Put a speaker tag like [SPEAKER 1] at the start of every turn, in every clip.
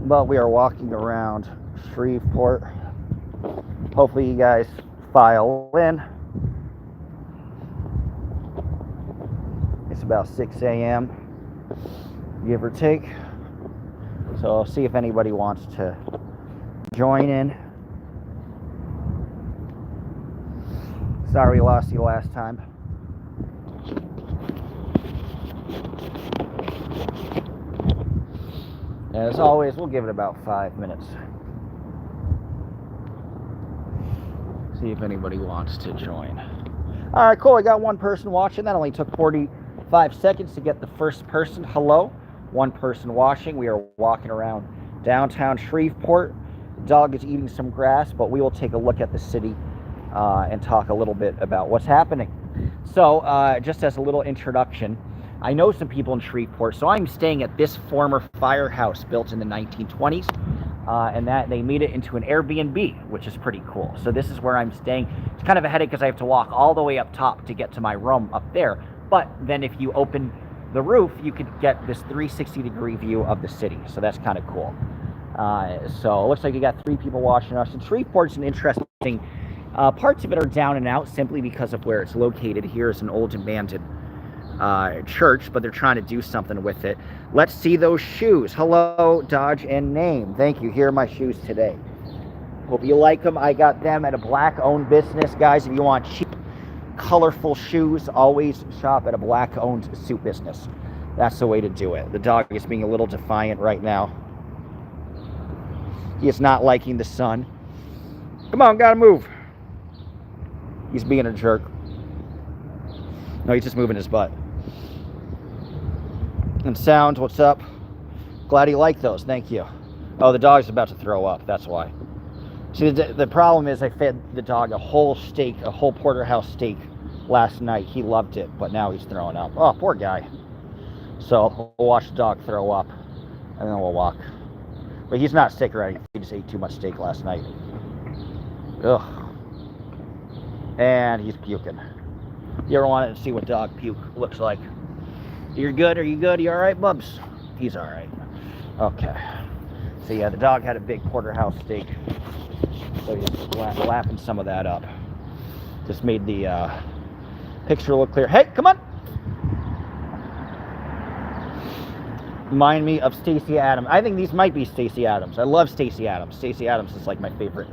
[SPEAKER 1] But we are walking around Shreveport. Hopefully you guys file in. It's about 6 a.m. give or take. So I'll see if anybody wants to join in. Sorry we lost you last time. As always, we'll give it about 5 minutes. See if anybody wants to join. All right, cool. I got one person watching. That only took 45 seconds to get the first person. Hello. One person watching. We are walking around downtown Shreveport. The dog is eating some grass, but we will take a look at the city and talk a little bit about what's happening. So just as a little introduction, I know some people in Shreveport, so I'm staying at this former firehouse built in the 1920s, and that they made it into an Airbnb, which is pretty cool. So this is where I'm staying. It's kind of a headache because I have to walk all the way up top to get to my room up there, but then if you open the roof, you could get this 360-degree view of the city, so that's kind of cool. So it looks like you got 3 people watching us. And Shreveport's an interesting, parts of it are down and out simply because of where it's located. Here is an old abandoned church, but they're trying to do something with it. Let's see those shoes. Hello, Dodge and name. Thank you. Here are my shoes today. Hope you like them. I got them at a black-owned business. Guys, if you want cheap, colorful shoes, always shop at a black-owned suit business. That's the way to do it. The dog is being a little defiant right now. He is not liking the sun. Come on, gotta move. He's being a jerk. No, he's just moving his butt. And sound, what's up? Glad you like those, thank you. Oh, the dog's about to throw up, that's why. See, the problem is I fed the dog a whole steak, a whole porterhouse steak last night. He loved it, but now he's throwing up. Oh, poor guy. So we'll watch the dog throw up, and then we'll walk. But he's not sick or anything. He just ate too much steak last night. Ugh. And he's puking. You ever wanted to see what dog puke looks like? You're good? Are you good? You all right, Bubs? He's all right. Okay. So yeah, the dog had a big porterhouse steak. So he's lapping some of that up. Just made the picture look clear. Hey, come on! Remind me of Stacey Adams. I think these might be Stacey Adams. I love Stacey Adams. Stacey Adams is like my favorite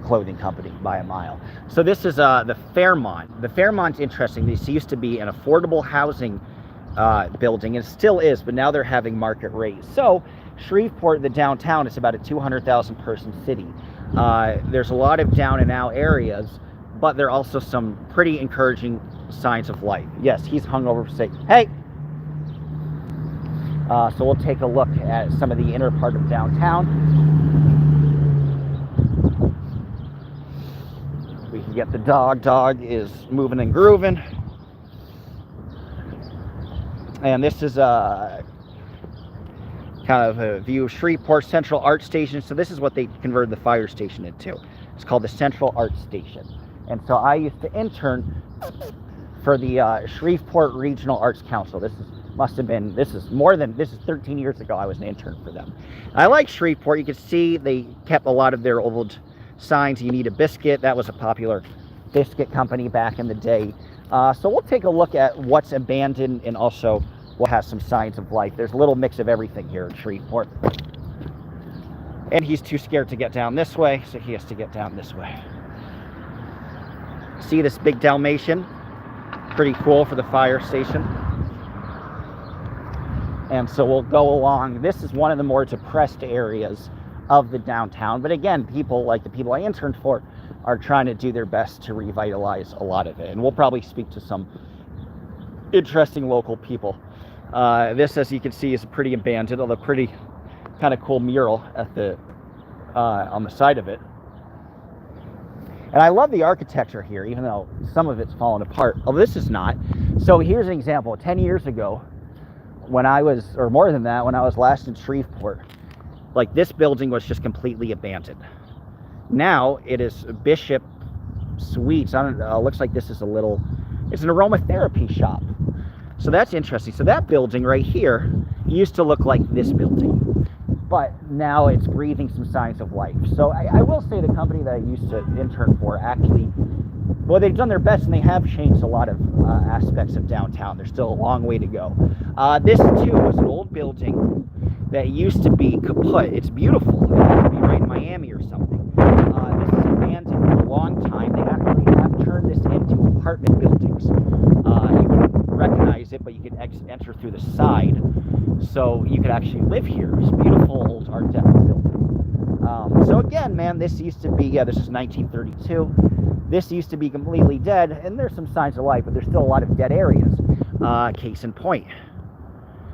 [SPEAKER 1] clothing company by a mile. So this is the Fairmont. The Fairmont's interesting. This used to be an affordable housing building, and it still is, but now they're having market rates. So Shreveport, the downtown, is about a 200,000 person city. There's a lot of down and out areas, but there are also some pretty encouraging signs of life. Yes, he's hungover for sake. Hey! So we'll take a look at some of the inner part of downtown. We can get the dog. Dog is moving and grooving. And this is kind of a view of Shreveport Central Art Station. So this is what they converted the fire station into. It's called the Central Art Station. And so I used to intern for the Shreveport Regional Arts Council. This is 13 years ago. I was an intern for them. I like Shreveport. You can see they kept a lot of their old signs. You need a biscuit. That was a popular biscuit company back in the day. So we'll take a look at what's abandoned and also what has some signs of life. There's a little mix of everything here in Shreveport. And he's too scared to get down this way, so he has to get down this way. See this big Dalmatian? Pretty cool for the fire station. And so we'll go along. This is one of the more depressed areas of the downtown. But again, people like the people I interned for are trying to do their best to revitalize a lot of it. And we'll probably speak to some interesting local people. This, as you can see, is pretty abandoned, although pretty kind of cool mural at the on the side of it. And I love the architecture here, even though some of it's fallen apart. Oh, this is not. So here's an example. 10 years ago, when I was, or more than that, when I was last in Shreveport, like this building was just completely abandoned. Now it is Bishop Suites. I don't know, looks like this is it's an aromatherapy shop. So that's interesting. So that building right here used to look like this building. but now it's breathing some signs of life. So I will say the company that I used to intern for actually, well, they've done their best and they have changed a lot of aspects of downtown. There's still a long way to go. This too was an old building that used to be kaput. It's beautiful. It used to be right in Miami or something. This is abandoned for a long time. They actually have turned this into apartment buildings. You wouldn't recognize it, but you could enter through the side. So you could actually live here. It's a beautiful old Art Deco building. So again, man, this used to be, yeah, this is 1932. This used to be completely dead, and there's some signs of life, but there's still a lot of dead areas. Case in point.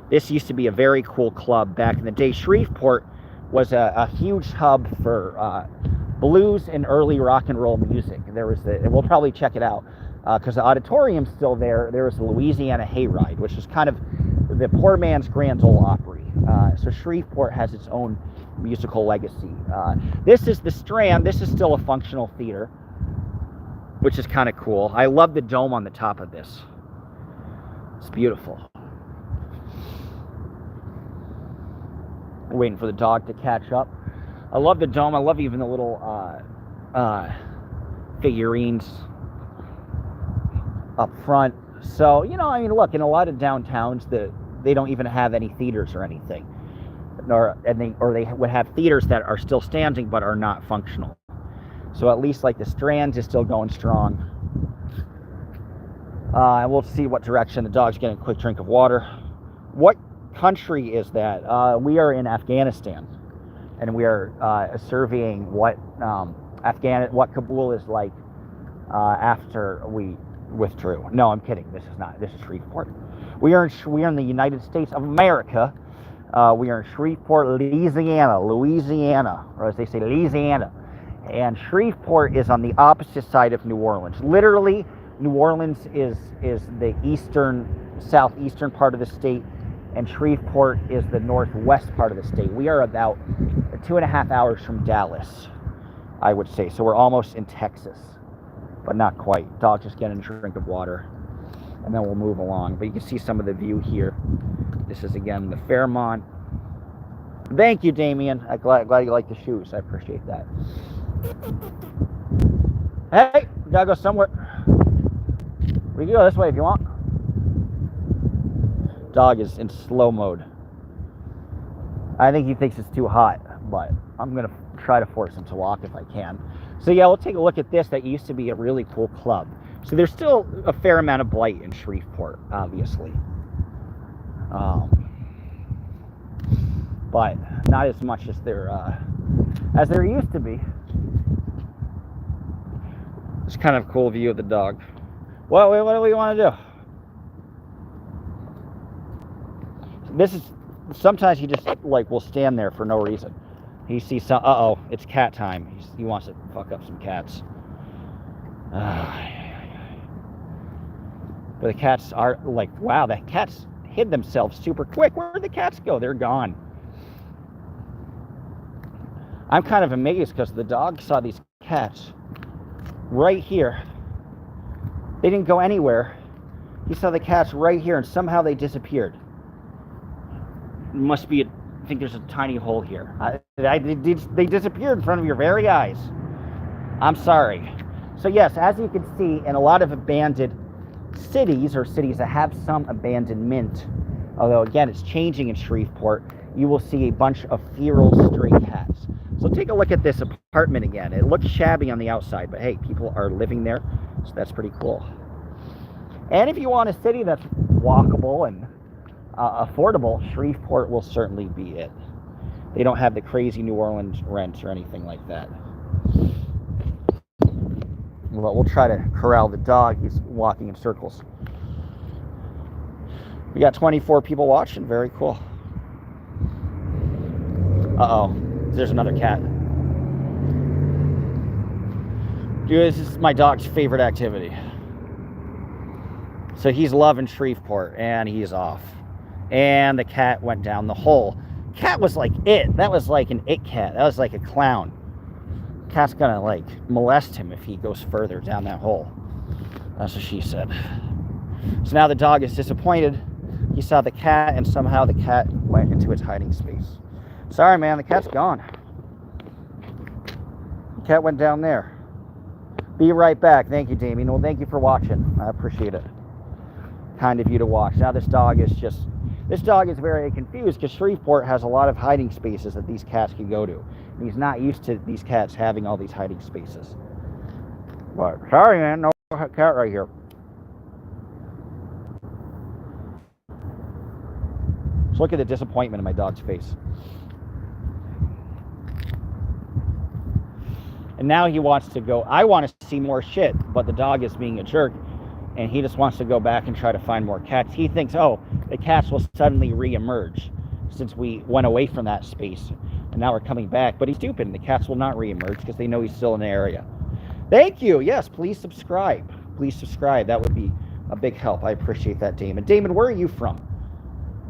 [SPEAKER 1] This used to be a very cool club back in the day. Shreveport was a huge hub for blues and early rock and roll music. There was and we'll probably check it out because the auditorium's still there. There was the Louisiana Hayride, which is kind of the poor man's Grand Ole Opry. So Shreveport has its own musical legacy. This is the Strand. This is still a functional theater, which is kind of cool. I love the dome on the top of this. It's beautiful. Waiting for the dog to catch up. I love the dome. I love even the little figurines up front. So, you know, I mean, look, in a lot of downtowns, they don't even have any theaters or anything, or they would have theaters that are still standing but are not functional. So at least like the Strand is still going strong. And we'll see what direction. The dog's getting a quick drink of water. What country is that? We are in Afghanistan, and we are surveying what Kabul is like after we withdrew. No, I'm kidding. This is not. This is Shreveport. We are in the United States of America. We are in Shreveport, Louisiana, or as they say, Louisiana. And Shreveport is on the opposite side of New Orleans. Literally, New Orleans is the southeastern part of the state, and Shreveport is the northwest part of the state. We are about 2.5 hours from Dallas, I would say. So we're almost in Texas, but not quite. Dog just getting a drink of water, and then we'll move along. But you can see some of the view here. This is, again, the Fairmont. Thank you, Damien. I'm glad you like the shoes. I appreciate that. Hey, we gotta go somewhere. We can go this way if you want. Dog is in slow mode. I think he thinks it's too hot, but I'm gonna try to force him to walk if I can. So yeah, we'll take a look at this. That used to be a really cool club. So there's still a fair amount of blight in Shreveport, obviously. But not as much as there used to be. It's kind of a cool view of the dog. What do we want to do? This is, sometimes he just like will stand there for no reason. He sees some, uh-oh, it's cat time. He wants to fuck up some cats. But the cats are like, wow, the cats hid themselves super quick. Where did the cats go? They're gone. I'm kind of amazed because the dog saw these cats right here. They didn't go anywhere. He saw the cats right here, and somehow they disappeared. Must be, I think there's a tiny hole here. They disappeared in front of your very eyes. I'm sorry. So yes, as you can see, in a lot of abandoned cities, or cities that have some abandonment, although again it's changing in Shreveport, you will see a bunch of feral stray cats. So take a look at this apartment again. It looks shabby on the outside, but hey, people are living there, so that's pretty cool. And if you want a city that's walkable and affordable, Shreveport will certainly be it. They don't have the crazy New Orleans rents or anything like that. Well, we'll try to corral the dog. He's walking in circles. We got 24 people watching. Very cool. Uh-oh. There's another cat. Dude, this is my dog's favorite activity. So he's loving Shreveport, and he's off. And the cat went down the hole. Cat was like it. That was like an it cat. That was like a clown. Cat's gonna like molest him if he goes further down that hole. That's what she said. So now the dog is disappointed. He saw the cat, and somehow the cat went into its hiding space. Sorry, man, the cat's gone. The cat went down there. Be right back. Thank you, Damien. Well, thank you for watching. I appreciate it. Kind of you to watch. Now this dog is very confused because Shreveport has a lot of hiding spaces that these cats can go to. And he's not used to these cats having all these hiding spaces. But sorry, man, no cat right here. Just look at the disappointment in my dog's face. And now he wants to go. I want to see more shit, but the dog is being a jerk, and he just wants to go back and try to find more cats. He thinks, oh, the cats will suddenly re-emerge since we went away from that space, and now we're coming back. But he's stupid, and the cats will not re-emerge because they know he's still in the area. Thank you. Yes, please subscribe. Please subscribe. That would be a big help. I appreciate that, Damon. Damon, where are you from?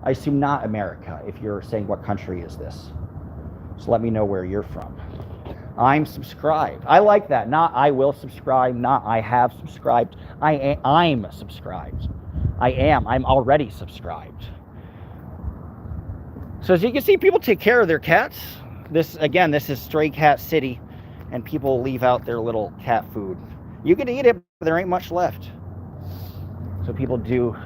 [SPEAKER 1] I assume not America, if you're saying what country is this. So let me know where you're from. I'm subscribed. I like that. Not I will subscribe, not I have subscribed. I'm subscribed. I am. I'm already subscribed. So as you can see, people take care of their cats. This is Stray Cat City, and people leave out their little cat food. You can eat it, but there ain't much left. So people do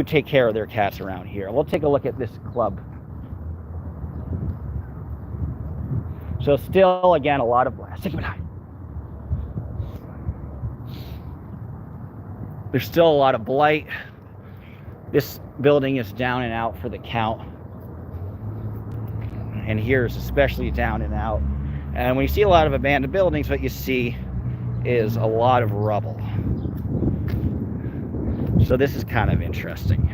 [SPEAKER 1] take care of their cats around here. We'll take a look at this club. So still, again, a lot of there's still a lot of blight. This building is down and out for the count. And here's especially down and out. And when you see a lot of abandoned buildings, what you see is a lot of rubble. So this is kind of interesting.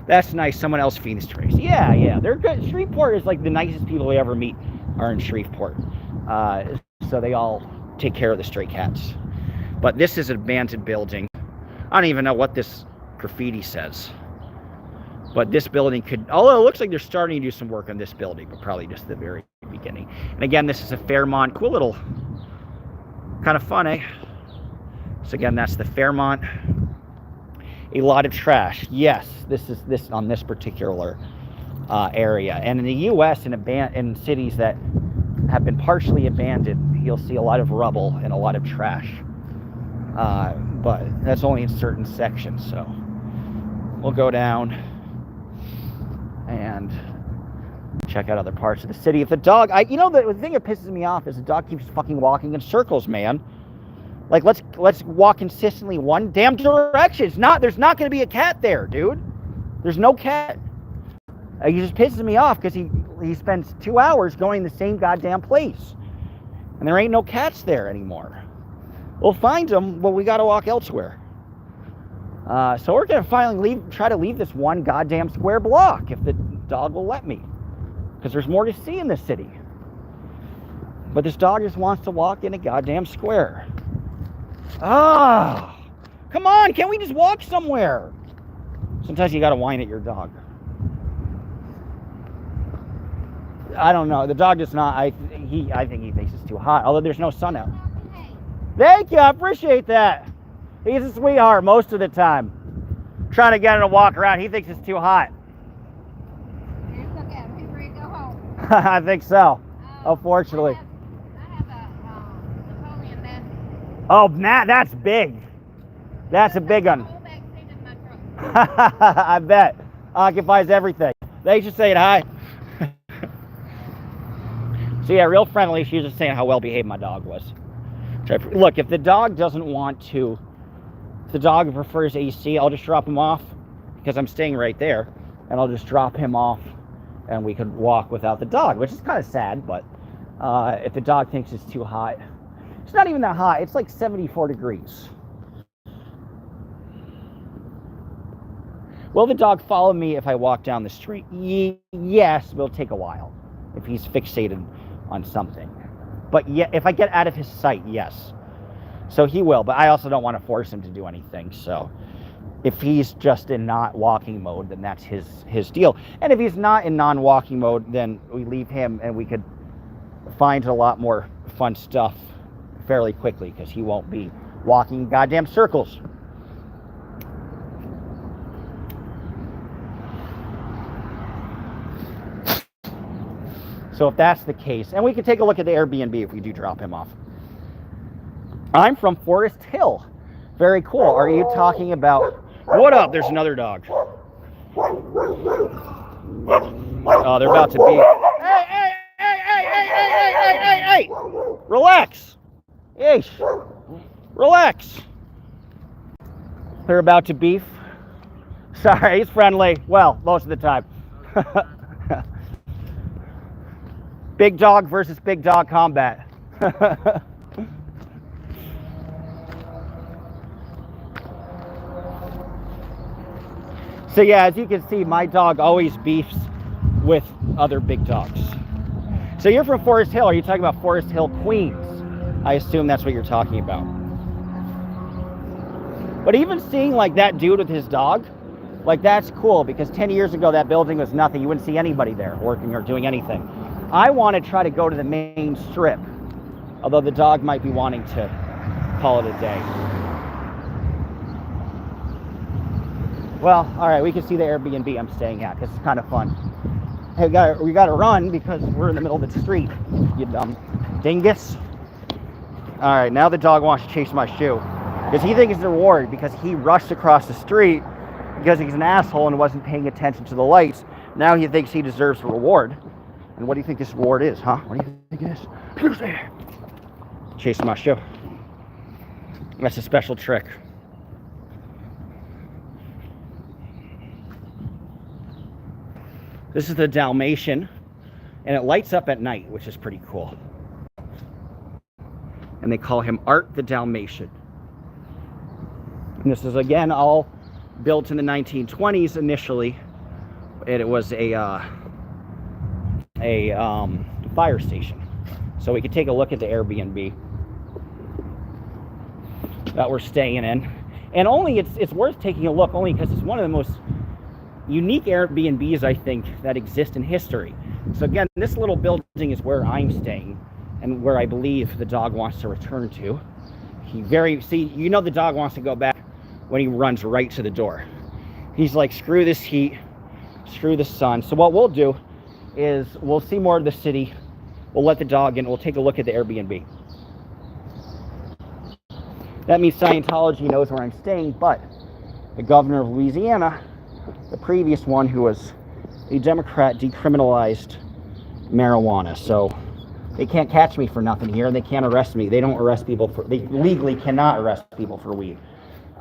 [SPEAKER 1] That's nice. Someone else feeds strays. Yeah, they're good. Shreveport is like the nicest people we ever meet are in Shreveport. So they all take care of the stray cats. But this is an abandoned building. I don't even know what this graffiti says. But this building could, although it looks like they're starting to do some work on this building, but probably just the very beginning. And again, this is a Fairmont. Cool little, kind of fun, eh? So again, that's the Fairmont. A lot of trash. Yes, this on this particular area. And in the U.S., in cities that have been partially abandoned, you'll see a lot of rubble and a lot of trash. But that's only in certain sections. So we'll go down and check out other parts of the city. If the dog, the thing that pisses me off is the dog keeps fucking walking in circles, man. Like, let's walk consistently one damn direction. There's not going to be a cat there, dude. There's no cat. He just pisses me off because he spends 2 hours going the same goddamn place. And there ain't no cats there anymore. We'll find them, but we got to walk elsewhere. So we're going to finally try to leave this one goddamn square block if the dog will let me. Because there's more to see in this city. But this dog just wants to walk in a goddamn square. Ah, come on, can't we just walk somewhere? Sometimes you gotta whine at your dog. I don't know, the dog does not, I think he thinks it's too hot, although there's no sun out. Thank you, I appreciate that. He's a sweetheart most of the time. Trying to get him to walk around, he thinks it's too hot.
[SPEAKER 2] It's okay, I'm ready to go home.
[SPEAKER 1] I think so, unfortunately. Oh, Matt, that's big. That's a big one. I bet. Occupies everything. Thanks for saying hi. So yeah, real friendly. She was just saying how well behaved my dog was. Look, if the dog doesn't want to, if the dog prefers AC, I'll just drop him off because I'm staying right there, and I'll just drop him off, and we could walk without the dog, which is kind of sad. But if the dog thinks it's too hot. It's not even that hot. It's like 74 degrees. Will the dog follow me if I walk down the street? Yes, but it'll take a while if he's fixated on something. But yeah, if I get out of his sight, yes. So he will, but I also don't want to force him to do anything. So if he's just in not walking mode, then that's his deal. And if he's not in non-walking mode, then we leave him and we could find a lot more fun stuff fairly quickly because he won't be walking goddamn circles. So if that's the case, and we can take a look at the Airbnb if we do drop him off. I'm from Forest Hill. Very cool. Are you talking about... What up? There's another dog. Oh, they're about to be... Hey! Relax. Yeesh. Relax. They're about to beef. Sorry, he's friendly. Well, most of the time. Big dog versus big dog combat. So yeah, as you can see, my dog always beefs with other big dogs. So you're from Forest Hill. Are you talking about Forest Hill, Queens? I assume that's what you're talking about. But even seeing like that dude with his dog, like that's cool, because 10 years ago that building was nothing. You wouldn't see anybody there working or doing anything. I want to try to go to the main strip, although the dog might be wanting to call it a day. Well, all right, we can see the Airbnb I'm staying at because it's kind of fun. Hey, we got to run because we're in the middle of the street, you dumb dingus. All right, now the dog wants to chase my shoe because he thinks it's a reward because he rushed across the street because he's an asshole and wasn't paying attention to the lights. Now he thinks he deserves a reward. And what do you think this reward is, huh? What do you think it is? Who's there? Chasing my shoe. That's a special trick. This is the Dalmatian, and it lights up at night, which is pretty cool. And they call him Art the Dalmatian. And this is, again, all built in the 1920s initially, and it was a fire station. So we could take a look at the Airbnb that we're staying in. And only it's worth taking a look only because it's one of the most unique Airbnbs, I think, that exist in history. So again, this little building is where I'm staying and where I believe the dog wants to return to. You know the dog wants to go back when he runs right to the door. He's like, screw this heat, screw the sun. So what we'll do is we'll see more of the city. We'll let the dog in. We'll take a look at the Airbnb. That means Scientology knows where I'm staying, but the governor of Louisiana, the previous one who was a Democrat, decriminalized marijuana. So they can't catch me for nothing here, and they can't arrest me. They don't arrest people they legally cannot arrest people for weed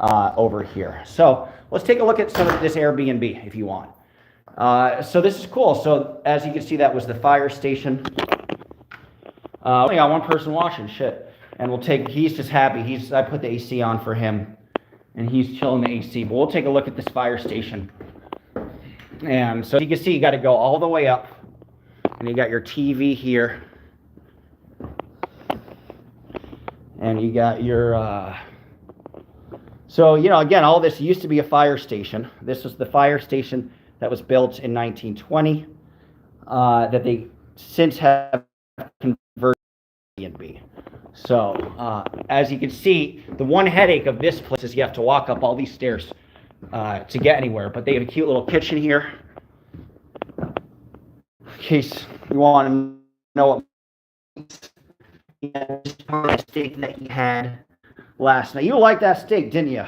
[SPEAKER 1] over here. So let's take a look at some of this Airbnb if you want. So this is cool. So as you can see, that was the fire station. Only got one person watching, shit. And he's just happy. I put the AC on for him, and he's chilling the AC. But we'll take a look at this fire station. And so you can see, you got to go all the way up, and you got your TV here, and you got your. So you know, again, all this used to be a fire station. This was the fire station that was built in 1920, that they since have converted to Airbnb. So, as you can see, the one headache of this place is you have to walk up all these stairs to get anywhere. But they have a cute little kitchen here, in case you want to know what steak that he had last night. You liked that steak, didn't you?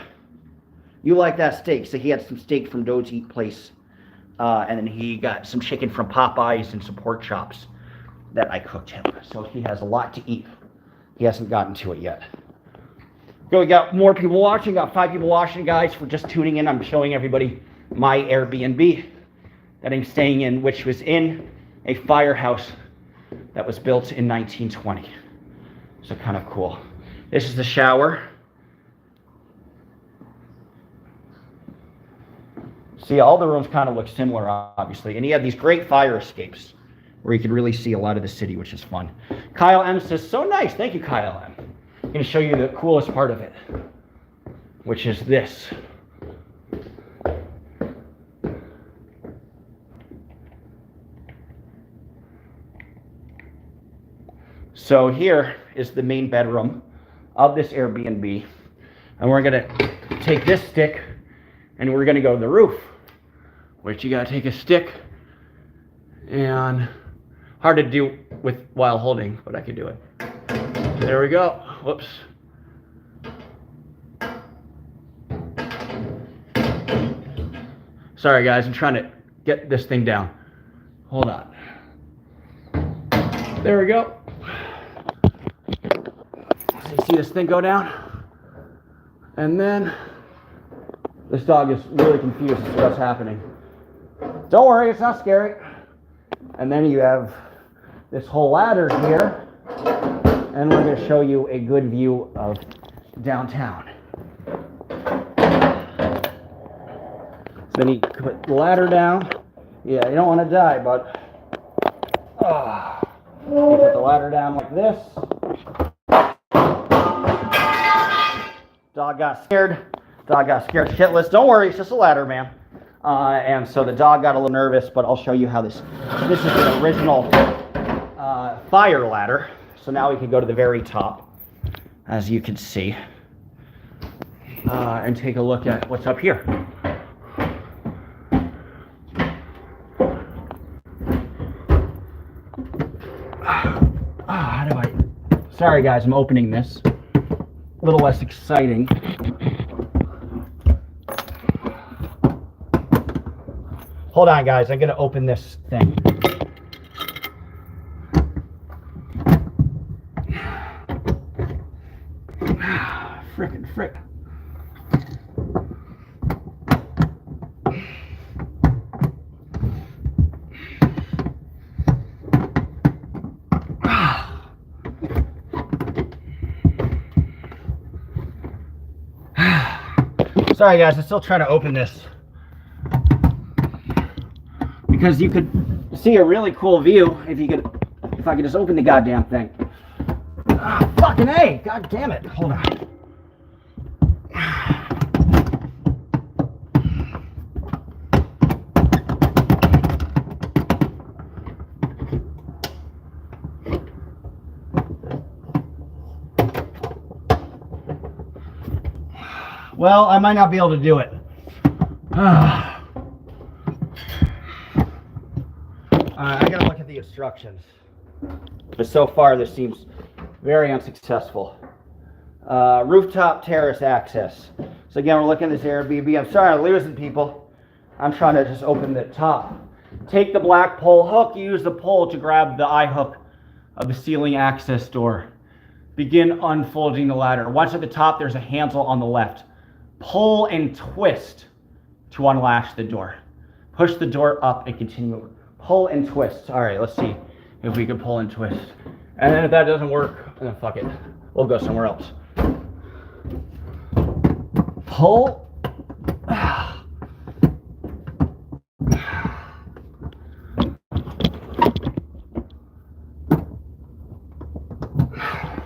[SPEAKER 1] You liked that steak. So he had some steak from Doe's Eat Place, and then he got some chicken from Popeyes and some pork chops that I cooked him. So he has a lot to eat. He hasn't gotten to it yet. Go, we got more people watching. Got 5 people watching, guys, for just tuning in. I'm showing everybody my Airbnb that I'm staying in, which was in a firehouse that was built in 1920. So kind of cool. This is the shower. See, all the rooms kind of look similar, obviously. And he had these great fire escapes where you could really see a lot of the city, which is fun. Kyle M says, so nice. Thank you, Kyle M. I'm going to show you the coolest part of it, which is this. So here is the main bedroom of this Airbnb. And we're going to take this stick and we're going to go to the roof, which you got to take a stick and Hard to do while holding, but I can do it. There we go. Whoops. Sorry guys, I'm trying to get this thing down. Hold on. There we go. So you see this thing go down? And then this dog is really confused as to what's happening. Don't worry, it's not scary. And then you have this whole ladder here, and we're going to show you a good view of downtown. So then you put the ladder down. Yeah, you don't want to die, but you put the ladder down like this. Dog got scared. Dog got scared shitless. Don't worry, it's just a ladder, man. And so the dog got a little nervous, but I'll show you how this is the original fire ladder. So now we can go to the very top, as you can see, and take a look at what's up here. How do I? Sorry guys, I'm opening this. A little less exciting. Hold on, guys. I'm going to open this thing. Frickin' frick. Sorry, guys. I'm still trying to open this. Because you could see a really cool view if I could just open the goddamn thing. Fucking A! God damn it! Hold on. Well, I might not be able to do it. I gotta look at the instructions. But so far, this seems very unsuccessful. Rooftop terrace access. So again, we're looking at this Airbnb. I'm sorry I'm losing people. I'm trying to just open the top. Take the black pole hook. Use the pole to grab the eye hook of the ceiling access door. Begin unfolding the ladder. Once at the top, there's a handle on the left. Pull and twist to unlatch the door. Push the door up and continue. Pull and twist. All right, let's see if we can pull and twist. And then if that doesn't work, then fuck it. We'll go somewhere else. Pull.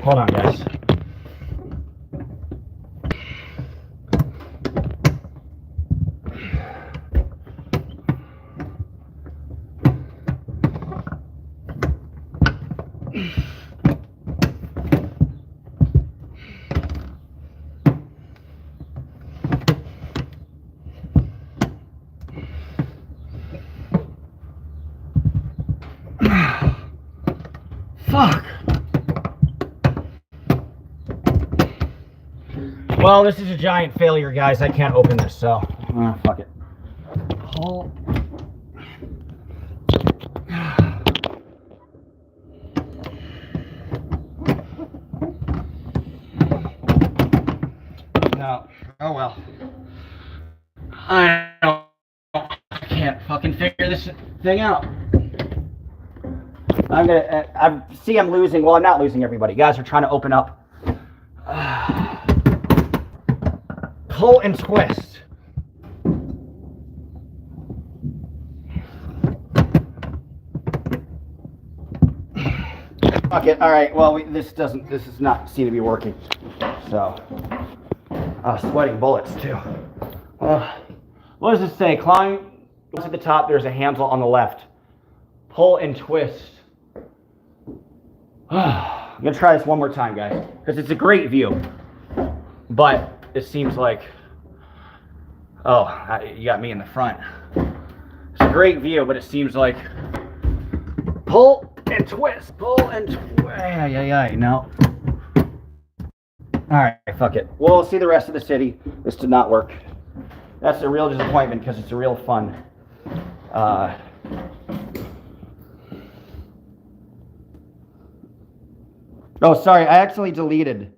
[SPEAKER 1] Hold on, guys. Fuck. Well, this is a giant failure, guys. I can't open this, so fuck it. Pull. No. Oh well. I can't fucking figure this thing out. I'm losing. Well, I'm not losing everybody. You guys are trying to open up. Pull and twist. Fuck it. All right. Well, this does not seem to be working. So, sweating bullets too. What does it say? Climb. Once at the top, there's a handle on the left. Pull and twist. I'm gonna try this one more time, guys, because it's a great view, but it seems like, you got me in the front. It's a great view, but it seems like pull and twist, pull and twist. No. All right, fuck it. We'll see the rest of the city. This did not work. That's a real disappointment because it's a real fun. Oh, sorry, I accidentally deleted.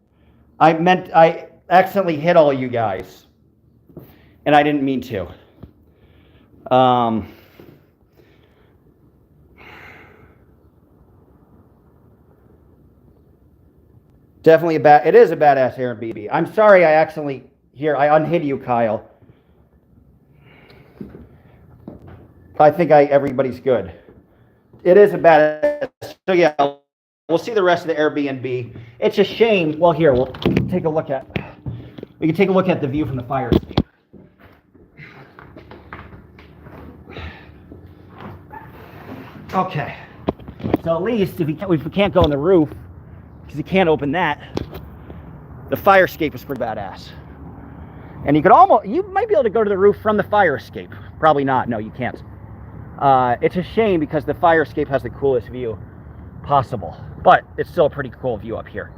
[SPEAKER 1] I accidentally hit all you guys. And I didn't mean to. Definitely it is a badass Airbnb. I'm sorry I accidentally, I unhid you, Kyle. I think everybody's good. It is a badass, so yeah, we'll see the rest of the Airbnb. It's a shame, well here, we can take a look at the view from the fire escape. Okay, so at least if we can't go on the roof, because you can't open that, the fire escape is pretty badass. And you might be able to go to the roof from the fire escape. Probably not, no you can't. It's a shame because the fire escape has the coolest view possible, but it's still a pretty cool view up here.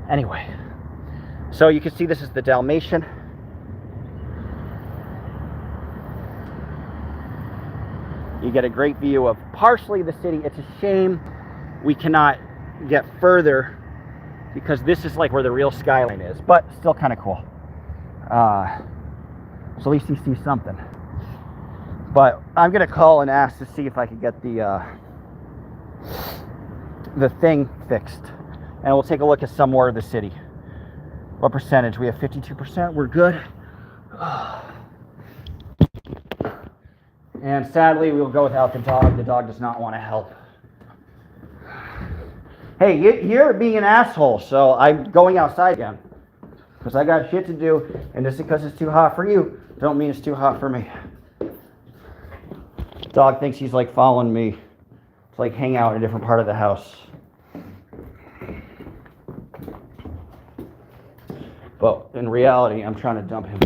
[SPEAKER 1] Anyway, so you can see this is the Dalmatian. You get a great view of partially the city. It's a shame we cannot get further because this is like where the real skyline is, but still kind of cool. So at least you see something. But I'm gonna call and ask to see if I can get the thing fixed, and we'll take a look at some more of the city. What percentage? We have 52%. We're good. And sadly, we'll go without the dog. The dog does not want to help. Hey, you're being an asshole, so I'm going outside again. Because I got shit to do, and just because it's too hot for you, don't mean it's too hot for me. Dog thinks he's like following me to like hang out in a different part of the house. But in reality, I'm trying to dump him.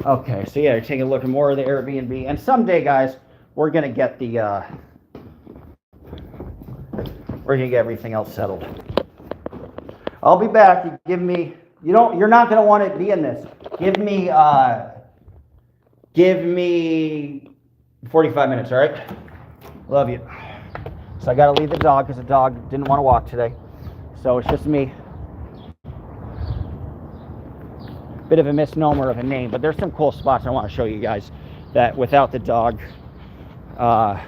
[SPEAKER 1] Okay, so yeah, you're taking a look at more of the Airbnb. And someday, guys, we're going to get we're going to get everything else settled. I'll be back. You give me, you're not going to want to be in this. Give me 45 minutes, all right? Love you. So I got to leave the dog because the dog didn't want to walk today. So it's just me. Bit of a misnomer of a name, but there's some cool spots I want to show you guys that without the dog. I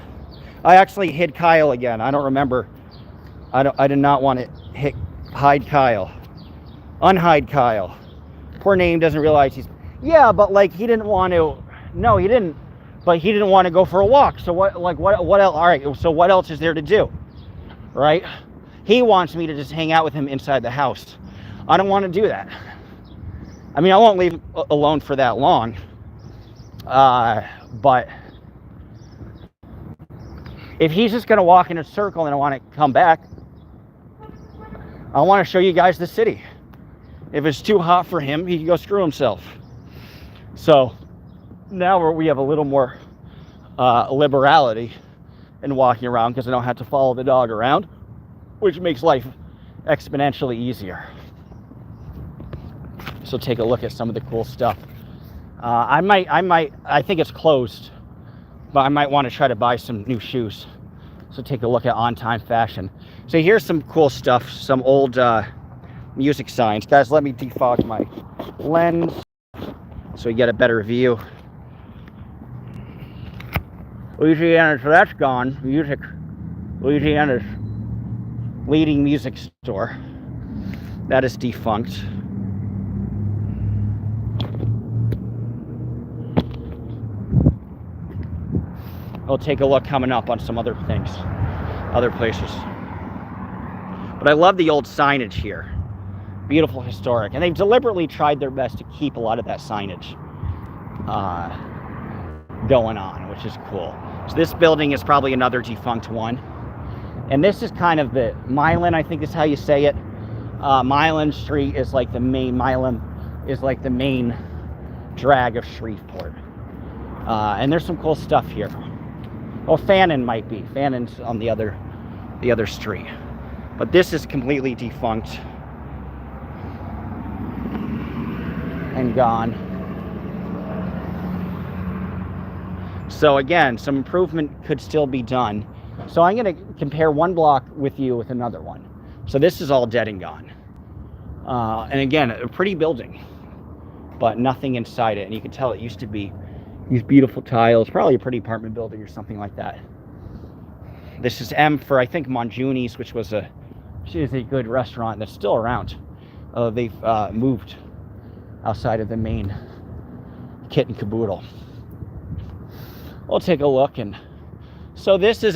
[SPEAKER 1] actually hid Kyle again. I don't remember. I did not want to hide Kyle. Unhide Kyle. Poor name doesn't realize he's... Yeah, but like he didn't want to... No, he didn't. But he didn't want to go for a walk. So what else? All right, so what else is there to do? Right? He wants me to just hang out with him inside the house. I don't want to do that. I mean, I won't leave him alone for that long. But if he's just going to walk in a circle and I want to come back, I want to show you guys the city. If it's too hot for him, he can go screw himself. So now we have a little more liberality in walking around because I don't have to follow the dog around, which makes life exponentially easier. So take a look at some of the cool stuff. I think it's closed, but I might want to try to buy some new shoes. So take a look at On Time Fashion. So here's some cool stuff, some old music signs. Guys, let me defog my lens so you get a better view. Louisiana, so that's gone. Louisiana's leading music store. That is defunct. We'll take a look coming up on some other things, other places. But I love the old signage here. Beautiful, historic. And they've deliberately tried their best to keep a lot of that signage going on, which is cool. So this building is probably another defunct one. And this is kind of the Milan, I think is how you say it. Milan Street is like the main, drag of Shreveport. And there's some cool stuff here. Well, Fannin might be. Fannin's on the other street. But this is completely defunct and gone. So again, some improvement could still be done. So I'm going to compare one block with you with another one. So this is all dead and gone. And again, a pretty building, but nothing inside it. And you can tell it used to be these beautiful tiles, probably a pretty apartment building or something like that. This is M for, I think, Monjuni's, which is a good restaurant that's still around. They've moved outside of the main kit and caboodle. We'll take a look. And so this is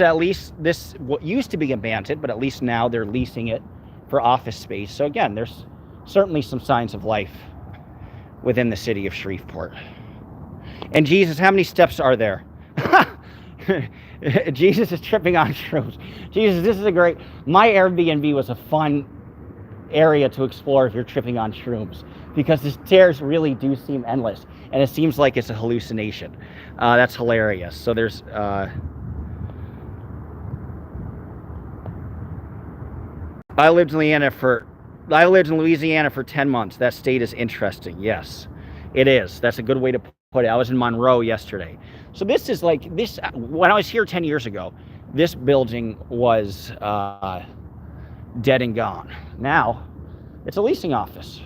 [SPEAKER 1] what used to be abandoned, but at least now they're leasing it for office space. So again, there's certainly some signs of life within the city of Shreveport. And Jesus, how many steps are there? Jesus is tripping on shrooms. Jesus, this is my Airbnb was a fun area to explore if you're tripping on shrooms, because the stairs really do seem endless, and it seems like it's a hallucination. That's hilarious. So there's I lived in Louisiana for 10 months. That state is interesting. Yes, it is. That's a good way to put it. I was in Monroe yesterday. So this is like this. When I was here 10 years ago, this building was dead and gone. Now it's a leasing office.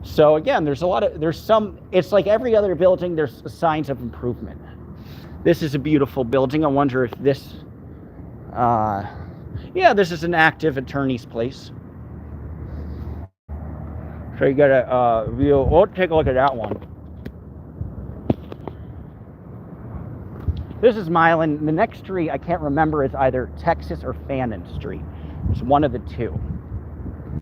[SPEAKER 1] So again, it's like every other building, there's signs of improvement. This is a beautiful building. I wonder if this, this is an active attorney's place. So you got a view. We'll take a look at that one. This is Milan. The next street I can't remember is either Texas or Fannin Street. It's one of the two.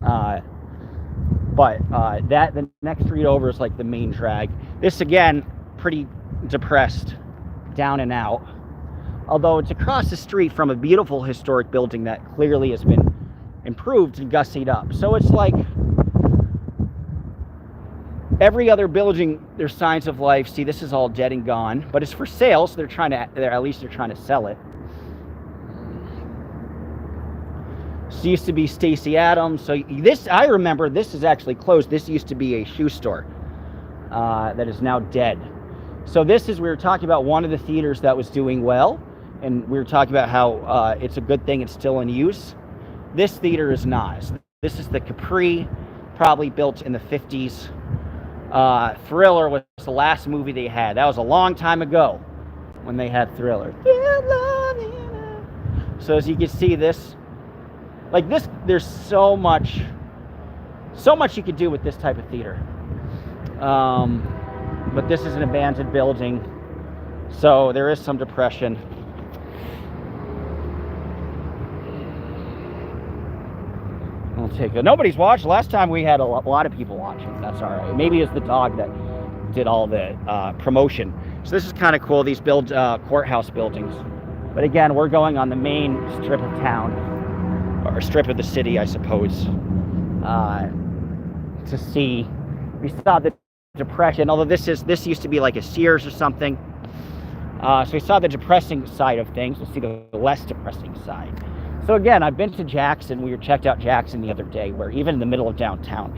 [SPEAKER 1] But the next street over is like the main drag. This again, pretty depressed, down and out. Although it's across the street from a beautiful historic building that clearly has been improved and gussied up. So it's like every other building, there's signs of life. See, this is all dead and gone, but it's for sale, so they're trying to sell it. This used to be Stacey Adams. So I remember this is actually closed. This used to be a shoe store that is now dead. So we were talking about one of the theaters that was doing well, and we were talking about how it's a good thing it's still in use. This theater is not. This is the Capri, probably built in the 50s. Thriller was the last movie they had. That was a long time ago when they had Thriller. So as you can see, there's so much you could do with this type of theater. But this is an abandoned building, so there is some depression. Nobody's watched. Last time we had a lot of people watching. That's all right. Maybe it's the dog that did all the promotion. So this is kind of cool. These courthouse buildings. But again, we're going on the main strip of town, or strip of the city, I suppose, to see. We saw the depression. Although this used to be like a Sears or something. So we saw the depressing side of things. We'll see the less depressing side. So again, I've been to Jackson. We checked out Jackson the other day, where even in the middle of downtown,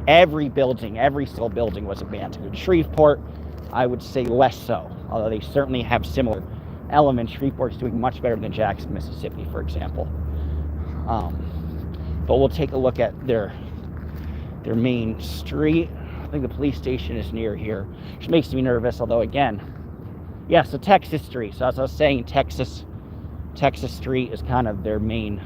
[SPEAKER 1] every single building was abandoned. In Shreveport, I would say less so, although they certainly have similar elements. Shreveport's doing much better than Jackson, Mississippi, for example. But we'll take a look at their main street. I think the police station is near here, which makes me nervous, although again, yes, the Texas Street. So as I was saying, Texas Street is kind of their main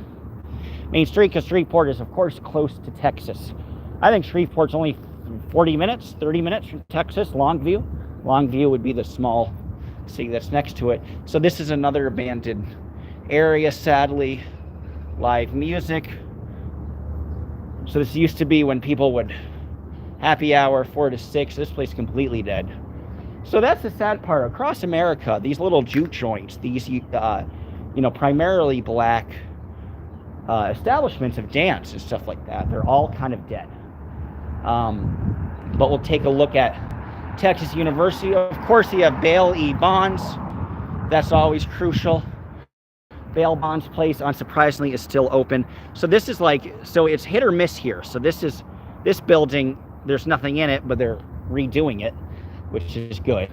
[SPEAKER 1] street, because Shreveport is, of course, close to Texas. I think Shreveport's only 30 minutes from Texas. Longview would be the small city that's next to it. So this is another abandoned area, sadly. Live music. So this used to be when people would happy hour 4 to 6. This place completely dead. So that's the sad part. Across America, these little juke joints, these primarily black establishments of dance and stuff like that, they're all kind of dead. But we'll take a look at Texas University. Of course, you have bail bonds. That's always crucial. Bail bonds place, unsurprisingly, is still open. So this is like, so it's hit or miss here. So this building, there's nothing in it, but they're redoing it, which is good.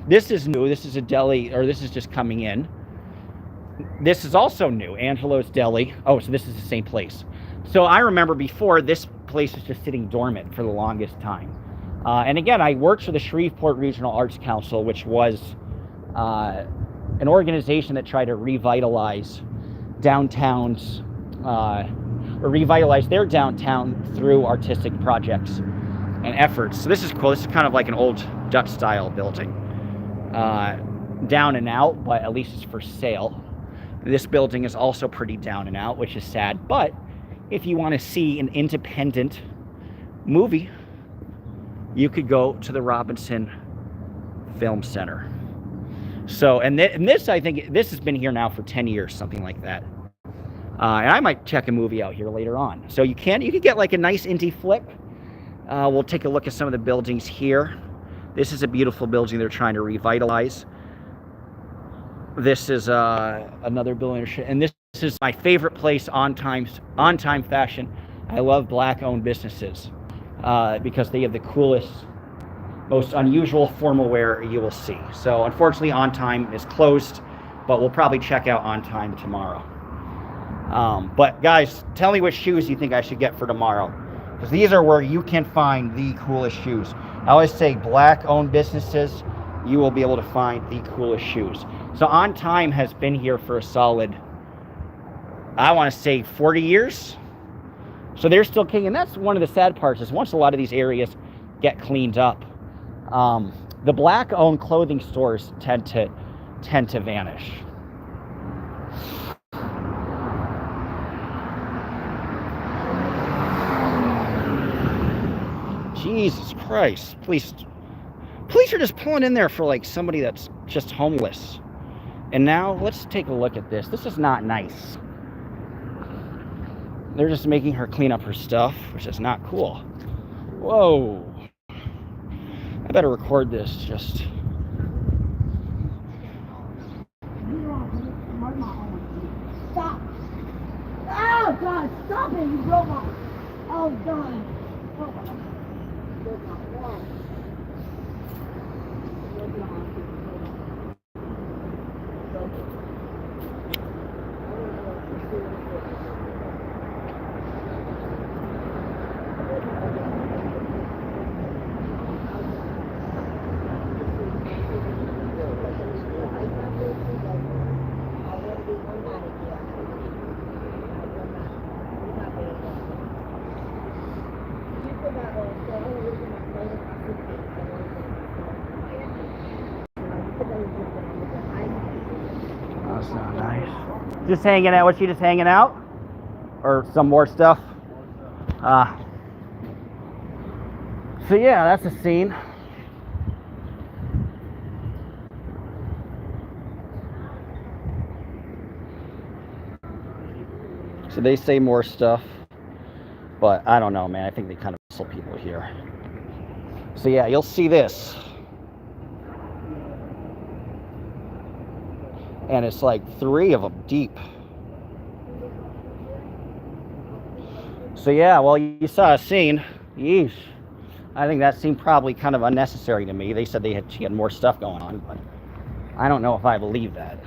[SPEAKER 1] This is new. This is a deli, or this is just coming in. This is also new, Angelo's Deli. Oh, so this is the same place. So I remember before, this place was just sitting dormant for the longest time. And again, I worked for the Shreveport Regional Arts Council, which was an organization that tried to revitalize downtowns, or revitalize their downtown through artistic projects and efforts. So this is cool. This is kind of like an old Dutch style building. Down and out, but at least it's for sale. This building is also pretty down and out, which is sad. But if you want to see an independent movie, you could go to the Robinson Film Center. So, and this, I think, this has been here now for 10 years, something like that. And I might check a movie out here later on. So you can get like a nice indie flick. We'll take a look at some of the buildings here. This is a beautiful building they're trying to revitalize. This is another building, and this is my favorite place, on time fashion. I love black-owned businesses because they have the coolest, most unusual formal wear you will see. So unfortunately, On Time is closed, but we'll probably check out On Time tomorrow. But guys, tell me what shoes you think I should get for tomorrow, because these are where you can find the coolest shoes. I always say black-owned businesses, you will be able to find the coolest shoes. So On Time has been here for a solid, I want to say 40 years. So they're still king, and that's one of the sad parts, is once a lot of these areas get cleaned up, the black-owned clothing stores tend to vanish. Jesus Christ, police are just pulling in there for like somebody that's just homeless. And now let's take a look at this. This is not nice. They're just making her clean up her stuff, which is not cool. Whoa. I better record this just.
[SPEAKER 2] Stop. Oh, God, stop it, you robot. Oh, God. Oh, God.
[SPEAKER 1] That's not nice. Just hanging out. Was she just hanging out? Or some more stuff? So yeah, that's a scene. So they say more stuff, but I don't know, man. I think they kind of hustle people here. So yeah, you'll see this. And it's like 3 of them deep. So yeah, well, you saw a scene. Yeesh. I think that seemed probably kind of unnecessary to me. They said she had more stuff going on, but I don't know if I believe that.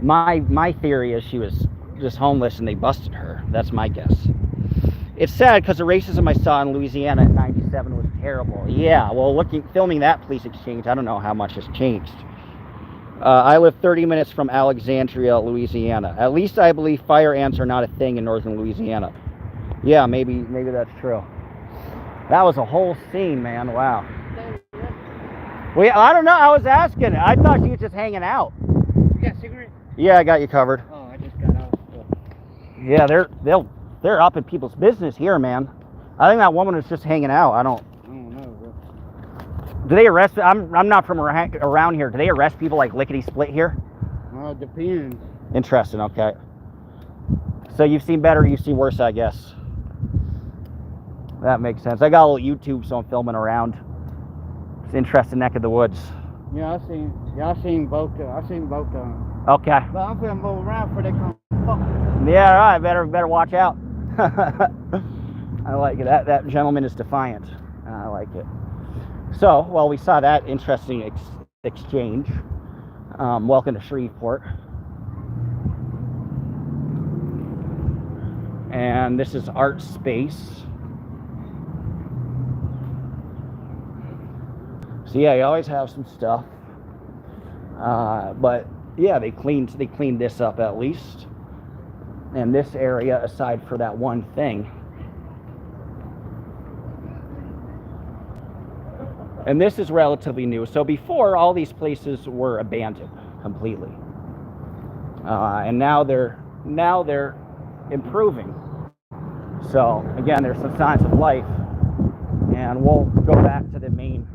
[SPEAKER 1] My theory is she was just homeless and they busted her. That's my guess. It's sad because the racism I saw in Louisiana in '97 was terrible. Yeah, well, filming that police exchange, I don't know how much has changed. I live 30 minutes from Alexandria, Louisiana. At least I believe fire ants are not a thing in northern Louisiana. Yeah, maybe that's true. That was a whole scene, man. Wow. Well, I don't know. I was asking. I thought she was just hanging out.
[SPEAKER 3] You got a cigarette?
[SPEAKER 1] Yeah, I got you covered.
[SPEAKER 3] Oh, I just got out.
[SPEAKER 1] Yeah, they're up in people's business here, man. I think that woman was just hanging out. I don't
[SPEAKER 3] know, bro.
[SPEAKER 1] Do they arrest? I'm not from around here. Do they arrest people like lickety split here?
[SPEAKER 3] Well, it depends.
[SPEAKER 1] Interesting. Okay. So you've seen better, you've seen worse, I guess. That makes sense. I got a little YouTube, so I'm filming around. It's an interesting neck of the woods.
[SPEAKER 3] Yeah, I seen both. I seen both of them.
[SPEAKER 1] Okay.
[SPEAKER 3] But I'm gonna move around before they come. Fuck.
[SPEAKER 1] Yeah, all right. Better watch out. I like it. That gentleman is defiant. I like it. So, well, we saw that interesting exchange. Welcome to Shreveport. And this is Art Space. So yeah, you always have some stuff. But yeah, they cleaned this up at least. And this area, aside for that one thing. And this is relatively new. So before, all these places were abandoned completely. And now they're improving. So again, there's some signs of life. And we'll go back to the main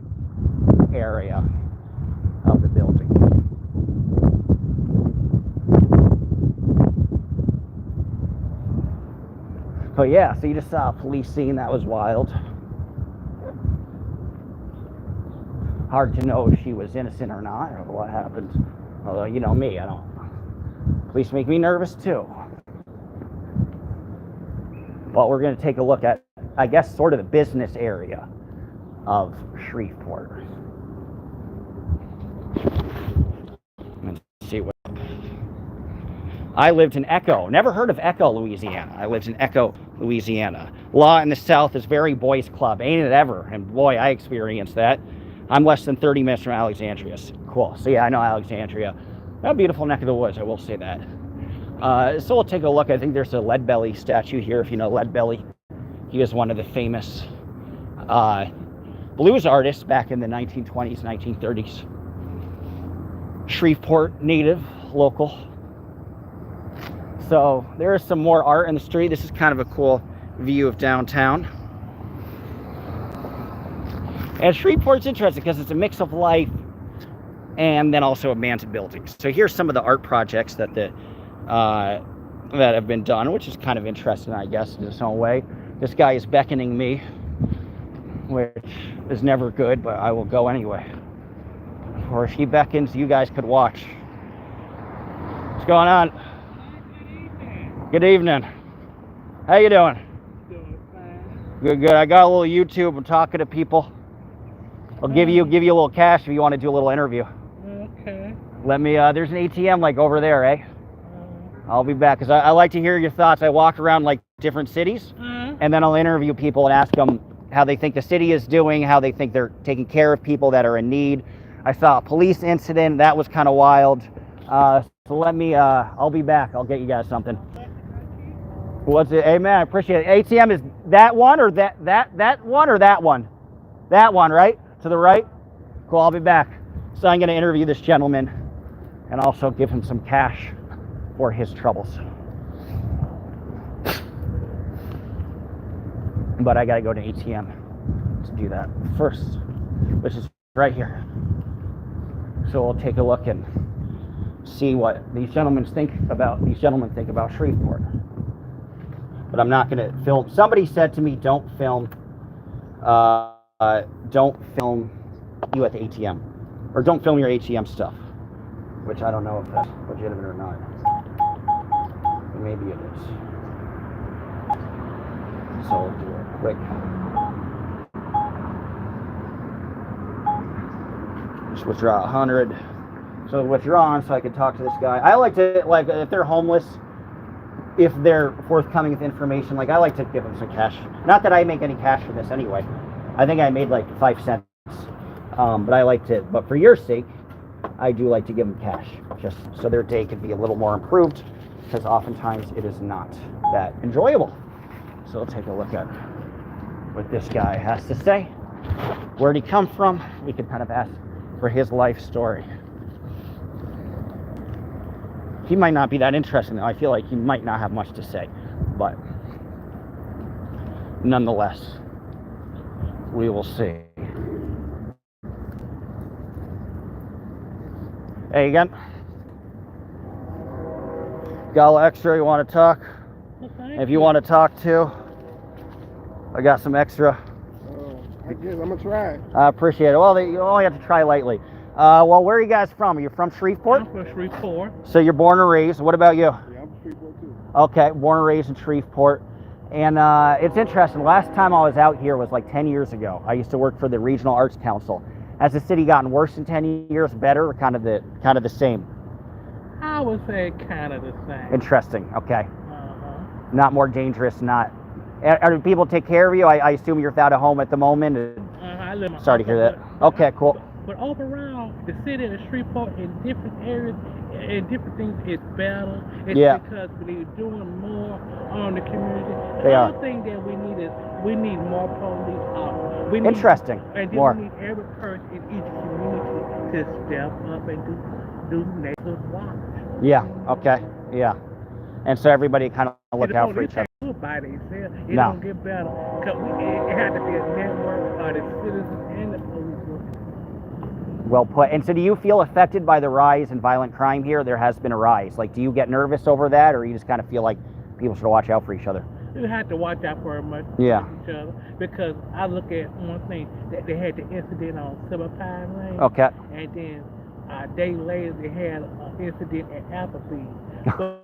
[SPEAKER 1] area of the building. But yeah, so you just saw a police scene. That was wild. Hard to know if she was innocent or not, or what happened. Although, you know me, police make me nervous too. Well, we're going to take a look at, I guess, sort of the business area of Shreveport. Let's see what. I lived in Echo. Never heard of Echo, Louisiana. I lived in Echo, Louisiana. Law in the South is very boys club, ain't it ever? And boy, I experienced that. I'm less than 30 minutes from Alexandria. Cool. So yeah, I know Alexandria. A beautiful neck of the woods, I will say that. So we'll take a look. I think there's a Leadbelly statue here, if you know Leadbelly. He was one of the famous blues artists back in the 1920s, 1930s. Shreveport native, local. So there is some more art in the street. This is kind of a cool view of downtown. And Shreveport's interesting because it's a mix of life and then also abandoned buildings. So here's some of the art projects that have been done, which is kind of interesting, I guess, in its own way. This guy is beckoning me, which is never good, but I will go anyway. Or if he beckons, you guys could watch. What's going on? Good evening. How you doing?
[SPEAKER 3] Doing fine.
[SPEAKER 1] Good. I got a little YouTube. I'm talking to people. I'll give you a little cash if you want to do a little interview.
[SPEAKER 3] Okay.
[SPEAKER 1] Let me. There's an ATM like over there, eh? I'll be back because I like to hear your thoughts. I walk around like different cities, and then I'll interview people and ask them how they think the city is doing, how they think they're taking care of people that are in need. I saw a police incident that was kind of wild. So let me. I'll be back. I'll get you guys something. What's it? Hey man, I appreciate it. ATM is that one or that one or that one? That one, right? To the right? Cool, I'll be back. So I'm going to interview this gentleman and also give him some cash for his troubles. But I got to go to ATM to do that first, which is right here. So we'll take a look and see what these gentlemen think about Shreveport. But I'm not going to film. Somebody said to me, don't film you at the ATM, or don't film your ATM stuff, which I don't know if that's legitimate or not. But maybe it is. So we'll do it quick. Just withdraw 100. So withdrawn, so I can talk to this guy. I like to, like, if they're homeless, if they're forthcoming with information, like, I like to give them some cash. Not that I make any cash from this anyway. I think I made like 5 cents. But I like to, but for your sake, I do like to give them cash, just so their day could be a little more improved, because oftentimes it is not that enjoyable. So we'll take a look at what this guy has to say. Where'd he come from? We could kind of ask for his life story. He might not be that interesting, though. I feel like he might not have much to say, but nonetheless, we will see. Hey, again. Got a little extra you want to talk?
[SPEAKER 3] Okay.
[SPEAKER 1] If you want to talk too, I got some extra.
[SPEAKER 3] I guess I'm gonna try.
[SPEAKER 1] I appreciate it. Well, you only have to try lightly. Well, where are you guys from? Are you from Shreveport?
[SPEAKER 4] I'm from Shreveport.
[SPEAKER 1] So you're born and raised. What about you?
[SPEAKER 3] Yeah, I'm from Shreveport too.
[SPEAKER 1] Okay, born and raised in Shreveport. And it's interesting. Last time I was out here was like 10 years ago. I used to work for the Regional Arts Council. Has the city gotten worse in 10 years, better, or kind of the same?
[SPEAKER 4] I would say kind of the same.
[SPEAKER 1] Interesting. Okay.
[SPEAKER 4] Uh-huh.
[SPEAKER 1] Not more dangerous. Not. Do people take care of you? I assume you're without a home at the moment.
[SPEAKER 4] I live in
[SPEAKER 1] Sorry to hear that.
[SPEAKER 4] but-
[SPEAKER 1] Okay, cool.
[SPEAKER 4] But overall, the city of Shreveport in different areas and different things is better. It's
[SPEAKER 1] Yeah.
[SPEAKER 4] because they're doing more on the community.
[SPEAKER 1] They
[SPEAKER 4] The
[SPEAKER 1] are.
[SPEAKER 4] other thing that we need is we need more police officers. We need,
[SPEAKER 1] Interesting.
[SPEAKER 4] And then
[SPEAKER 1] More.
[SPEAKER 4] we need every person in each community to step up and do neighborhood watch.
[SPEAKER 1] Yeah. Okay. Yeah. And so everybody kind of look
[SPEAKER 4] The
[SPEAKER 1] out for
[SPEAKER 4] police
[SPEAKER 1] each other.
[SPEAKER 4] can't do it by themselves. It
[SPEAKER 1] No.
[SPEAKER 4] don't get better. 'Cause it has to be a network of the citizens and the police.
[SPEAKER 1] Well put. And so do you feel affected by the rise in violent crime here? There has been a rise. Like, do you get nervous over that, or you just kind of feel like people should watch out for each other?
[SPEAKER 4] You have to watch out for much
[SPEAKER 1] Yeah.
[SPEAKER 4] each other because I look at one thing that they had the incident on Silver Pine Lane,
[SPEAKER 1] Okay.
[SPEAKER 4] and then a day later they had an incident at Applebee's.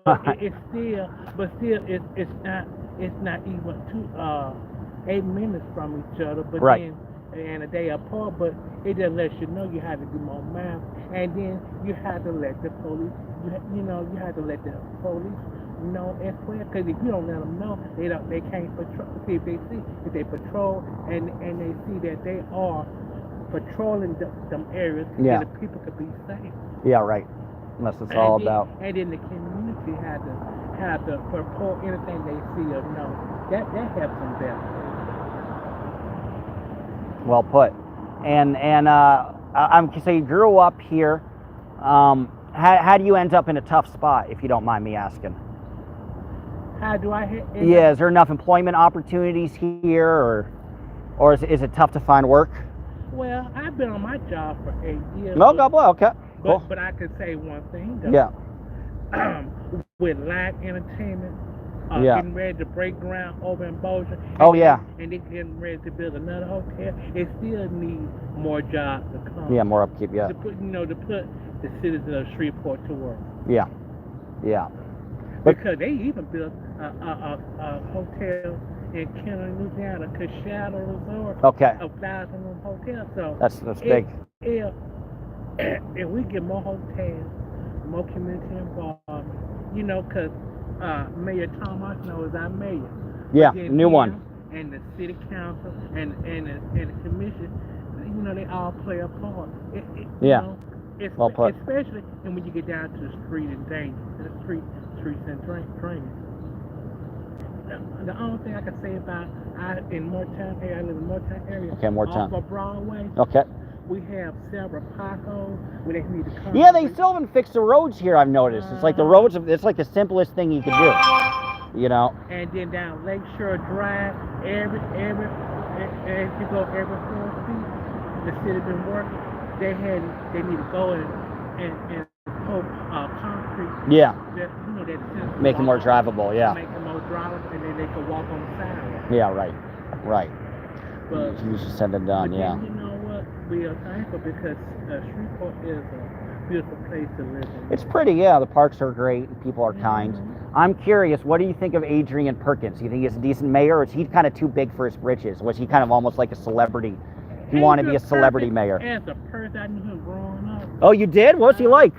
[SPEAKER 4] But it's still it's not even 8 minutes from each other. But
[SPEAKER 1] Right.
[SPEAKER 4] then and a day apart, but it just lets you know you have to do more math, and then you have to let the police, you have to let the police know as well. Because if you don't let them know, they can't patrol. See if they patrol and they see that they are patrolling them areas,
[SPEAKER 1] Yeah.
[SPEAKER 4] so the people could be safe.
[SPEAKER 1] Yeah. Right. That's what it's all about.
[SPEAKER 4] And then the community have to report anything they see or know. That helps them better.
[SPEAKER 1] Well put. And I'm so you grew up here. How do you end up in a tough spot, if you don't mind me asking?
[SPEAKER 4] How do I hit?
[SPEAKER 1] Yeah. Is there enough employment opportunities here, or is it tough to find work?
[SPEAKER 4] Well, I've been on my job for 8 years.
[SPEAKER 1] No, God bless. Okay. Cool.
[SPEAKER 4] But I could say one thing though.
[SPEAKER 1] Yeah.
[SPEAKER 4] With live entertainment,
[SPEAKER 1] Yeah.
[SPEAKER 4] getting ready to break ground over in Bossier.
[SPEAKER 1] Oh, yeah.
[SPEAKER 4] And they're getting ready to build another hotel. It still needs more jobs to come.
[SPEAKER 1] Yeah. More upkeep. Yeah.
[SPEAKER 4] To put the citizens of Shreveport to work.
[SPEAKER 1] Yeah. Yeah. But-
[SPEAKER 4] Because they even built a hotel in Kenner, Louisiana, Shadow Resort.
[SPEAKER 1] Okay.
[SPEAKER 4] A 1,000-room hotel. So
[SPEAKER 1] That's big.
[SPEAKER 4] If we get more hotels, more community involvement, because Mayor Tom Arsenault is our mayor.
[SPEAKER 1] Yeah.
[SPEAKER 4] Then
[SPEAKER 1] New
[SPEAKER 4] him
[SPEAKER 1] one.
[SPEAKER 4] And the city council and the commission, they all play a part.
[SPEAKER 1] Yeah. Well put.
[SPEAKER 4] Especially when you get down to the street and streets and drainage. The only thing I can say about in Moortown area, I live in Moortown area.
[SPEAKER 1] Okay, Moortown.
[SPEAKER 4] Off of Broadway,
[SPEAKER 1] Okay.
[SPEAKER 4] we have several potholes where they need to come.
[SPEAKER 1] Yeah, they still haven't fixed the roads here. I've noticed. It's like the roads. It's like the simplest thing you could do.
[SPEAKER 4] And then down Lakeshore Drive, as you go every 4 feet, the city been working. They need to go and pour concrete.
[SPEAKER 1] Yeah.
[SPEAKER 4] That
[SPEAKER 1] Make it more drivable. Yeah.
[SPEAKER 4] Make it more drivable, and then they can walk on the sidewalk.
[SPEAKER 1] Yeah. Right. Right.
[SPEAKER 4] But
[SPEAKER 1] You should send it done.
[SPEAKER 4] but
[SPEAKER 1] Yeah.
[SPEAKER 4] then, you know what? We are thankful because Shreveport is a beautiful place to live in.
[SPEAKER 1] It's pretty. Yeah. The parks are great. And people are kind.
[SPEAKER 4] Mhm.
[SPEAKER 1] I'm curious. What do you think of Adrian Perkins? Do you think he's a decent mayor, or is he kind of too big for his britches? Was he kind of almost like a celebrity? He wanted to be a celebrity mayor.
[SPEAKER 4] As a person, I knew him growing up.
[SPEAKER 1] Oh, you did? What's he like?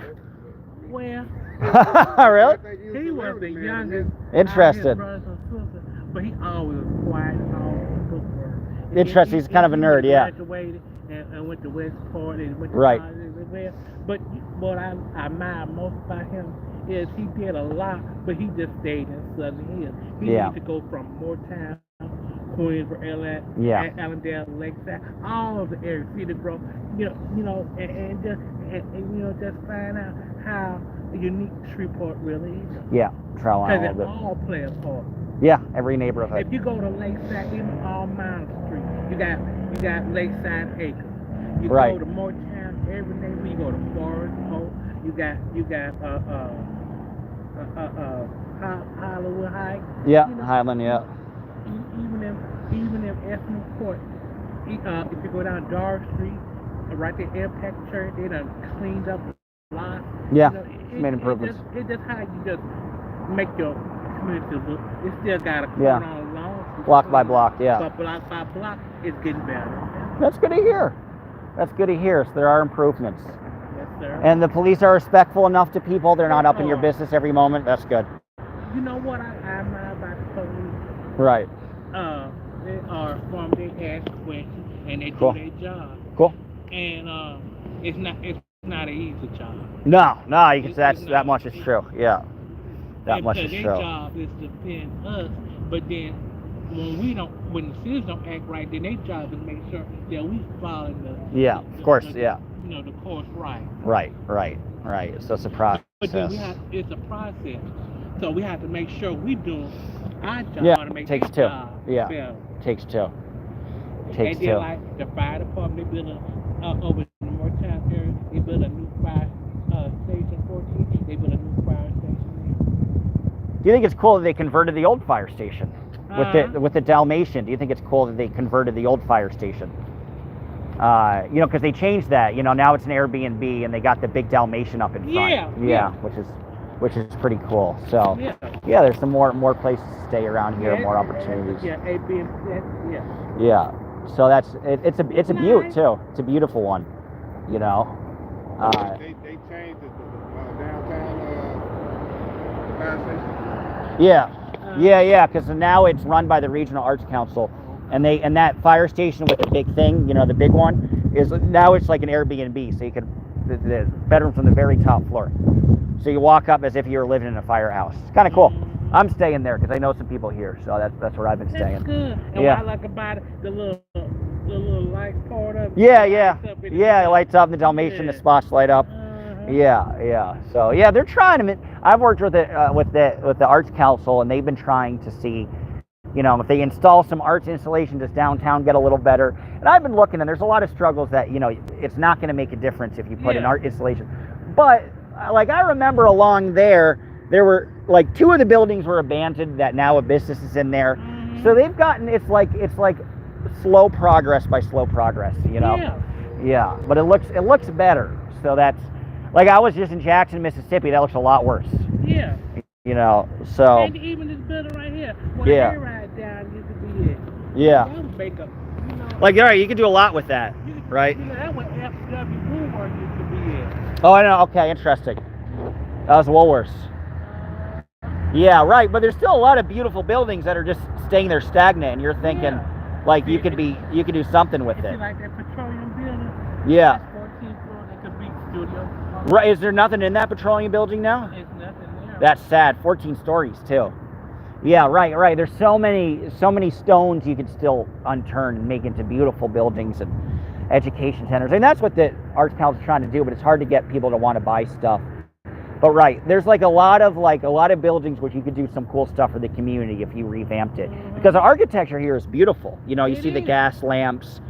[SPEAKER 4] Well,
[SPEAKER 1] Really?
[SPEAKER 4] he was the youngest.
[SPEAKER 1] Interested.
[SPEAKER 4] Out of his brothers and sisters, but he always was quiet and always good for.
[SPEAKER 1] Interesting. He's kind of a nerd, yeah.
[SPEAKER 4] Graduated and went to Westport and went to
[SPEAKER 1] Right.
[SPEAKER 4] college everywhere. But what I admire most about him is he did a lot, but he just stayed in Southern Hills. He
[SPEAKER 1] Yeah.
[SPEAKER 4] needed to go from Moortown, Queensboro,
[SPEAKER 1] Yeah.
[SPEAKER 4] Allendale, Lakeside, all of the areas, Cedar Grove, and just find out how unique Shreveport really is.
[SPEAKER 1] Yeah. Travel
[SPEAKER 4] Because
[SPEAKER 1] a
[SPEAKER 4] they
[SPEAKER 1] little bit.
[SPEAKER 4] all play a part.
[SPEAKER 1] Yeah. Every neighborhood.
[SPEAKER 4] If you go to Lakeside, even all Mount Street, you got Lakeside Acres. You
[SPEAKER 1] Right.
[SPEAKER 4] go to Moortown, every neighborhood. You go to Forest Hope. You got Hollywood Heights.
[SPEAKER 1] Yeah.
[SPEAKER 4] You know,
[SPEAKER 1] Highland. Yeah.
[SPEAKER 4] Even if Esmond Court, if you go down Dar Street, right there, Impact Church, they done cleaned up a lot.
[SPEAKER 1] Yeah,
[SPEAKER 4] You know,
[SPEAKER 1] made improvements.
[SPEAKER 4] It just how you just make your community look. It still got a
[SPEAKER 1] Yeah.
[SPEAKER 4] corner on long.
[SPEAKER 1] Block by block, yeah.
[SPEAKER 4] But block by block, it's getting better.
[SPEAKER 1] That's good to hear. That's good to hear. So there are improvements.
[SPEAKER 4] Yes, sir.
[SPEAKER 1] And the police are respectful enough to people. They're not up in your business every moment. That's good.
[SPEAKER 4] You know what I admire about the police?
[SPEAKER 1] Right.
[SPEAKER 4] They are from their ass questions and they
[SPEAKER 1] Cool.
[SPEAKER 4] do their job.
[SPEAKER 1] Cool.
[SPEAKER 4] And it's not an easy job.
[SPEAKER 1] No, you can
[SPEAKER 4] It's
[SPEAKER 1] that's
[SPEAKER 4] not.
[SPEAKER 1] that much is true. Yeah. That
[SPEAKER 4] And
[SPEAKER 1] much
[SPEAKER 4] because
[SPEAKER 1] is
[SPEAKER 4] their
[SPEAKER 1] true.
[SPEAKER 4] job is to defend us, but then when the citizens don't act right, then their job is to make sure that we follow
[SPEAKER 1] Yeah, of course, yeah.
[SPEAKER 4] The course right.
[SPEAKER 1] Right. So it's a process.
[SPEAKER 4] But then it's a process. So we have to make sure we do our job
[SPEAKER 1] Yeah,
[SPEAKER 4] to make
[SPEAKER 1] takes
[SPEAKER 4] their
[SPEAKER 1] two.
[SPEAKER 4] job
[SPEAKER 1] Yeah.
[SPEAKER 4] better.
[SPEAKER 1] Takes two.
[SPEAKER 4] And
[SPEAKER 1] Takes
[SPEAKER 4] then
[SPEAKER 1] two.
[SPEAKER 4] like the fire department, they built over in the Moretown area, they built a new fire station 14. They built a new fire station
[SPEAKER 1] Do you think it's cool that they converted the old fire station
[SPEAKER 4] there.
[SPEAKER 1] with the Dalmatian? Do you think it's cool that they converted the old fire station? Because they changed that. Now it's an Airbnb and they got the big Dalmatian up in front.
[SPEAKER 4] Yeah.
[SPEAKER 1] Which is pretty cool. So
[SPEAKER 4] Yeah.
[SPEAKER 1] there's some more places to stay around here, more opportunities.
[SPEAKER 4] Yeah, yeah.
[SPEAKER 1] Yeah. So it's a beaut too. It's a beautiful one.
[SPEAKER 3] They changed it to downtown fire station.
[SPEAKER 1] Yeah. Because now it's run by the Regional Arts Council, and that fire station with the big thing, the big one, is now it's like an Airbnb. So you can the bedroom's on the very top floor. So you walk up as if you were living in a firehouse. It's kind of cool. I'm staying there because I know some people here, so that's where I've been staying.
[SPEAKER 4] That's good. And
[SPEAKER 1] Yeah.
[SPEAKER 4] what I like about it, the little light part of it.
[SPEAKER 1] Yeah.
[SPEAKER 4] It
[SPEAKER 1] It lights up, the Dalmatian, the
[SPEAKER 4] Yeah.
[SPEAKER 1] spots light up. Yeah. So they're trying to. I've worked with the Arts Council, and they've been trying to see, if they install some arts installation, does downtown get a little better? And I've been looking, and there's a lot of struggles that it's not going to make a difference if you put an art installation. But like I remember along there were like two of the buildings were abandoned that now a business is in there. So they've gotten it's like slow progress by slow progress, Yeah, but it looks better. So that's like I was just in Jackson, Mississippi. That looks a lot worse.
[SPEAKER 4] Yeah.
[SPEAKER 1] So
[SPEAKER 4] And even this building right here, where
[SPEAKER 1] Yeah.
[SPEAKER 4] the ride down used to be at.
[SPEAKER 1] yeah,
[SPEAKER 4] That was makeup.
[SPEAKER 1] like all right, you can do a lot with that, right?
[SPEAKER 4] That where FW Boulevard used to be at.
[SPEAKER 1] Oh, I know. Okay, interesting. That was Woolworths. Yeah, right. But there's still a lot of beautiful buildings that are just staying there stagnant, and you're thinking, like, you could do something with
[SPEAKER 4] You see
[SPEAKER 1] it.
[SPEAKER 4] like that petroleum building?
[SPEAKER 1] Yeah.
[SPEAKER 4] That's 14th floor, that's a big studio.
[SPEAKER 1] Right. Is there nothing in that petroleum building now?
[SPEAKER 4] There's nothing there.
[SPEAKER 1] That's sad. 14 stories too. Yeah, right. There's so many stones you could still unturn and make into beautiful buildings and education centers. And that's what the Arts Council is trying to do, but it's hard to get people to want to buy stuff. But right, there's like a lot of buildings which you could do some cool stuff for the community if you revamped it. Because the architecture here is beautiful. You see the gas lamps.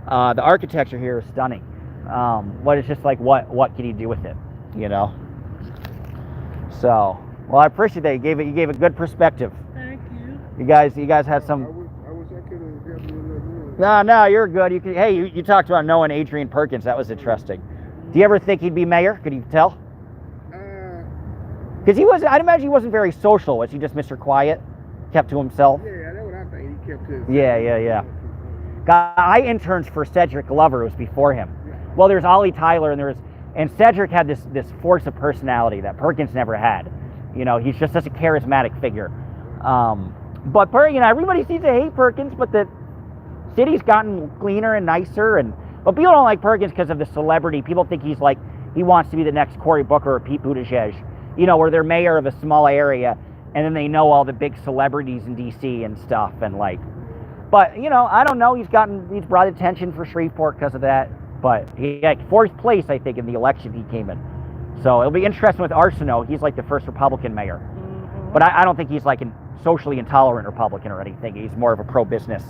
[SPEAKER 1] The architecture here is stunning. But it's just like what can you do with it? So, well, I appreciate that. You gave a good perspective.
[SPEAKER 4] Thank you.
[SPEAKER 1] You guys had some.
[SPEAKER 3] I wish I could have got you a little more.
[SPEAKER 1] No, you're good. You talked about knowing Adrian Perkins. That was interesting. Do you ever think he'd be mayor? Could you tell? Because I'd imagine he wasn't very social. Was he just Mr. Quiet, kept to himself?
[SPEAKER 3] Yeah, that's what I think. He kept his.
[SPEAKER 1] Yeah. I interned for Cedric Glover, who was before him. Well, there's Ollie Tyler, and Cedric had this force of personality that Perkins never had. He's just such a charismatic figure. But everybody seems to hate Perkins, but the city's gotten cleaner and nicer, but people don't like Perkins because of the celebrity. People think he wants to be the next Cory Booker or Pete Buttigieg. Where they're mayor of a small area, and then they know all the big celebrities in DC and stuff, but I don't know. He's brought attention for Shreveport because of that. But he got 4th place, I think, in the election he came in. So it'll be interesting with Arsenault. He's like the first Republican mayor, but I don't think he's like a socially intolerant Republican or anything. He's more of a pro-business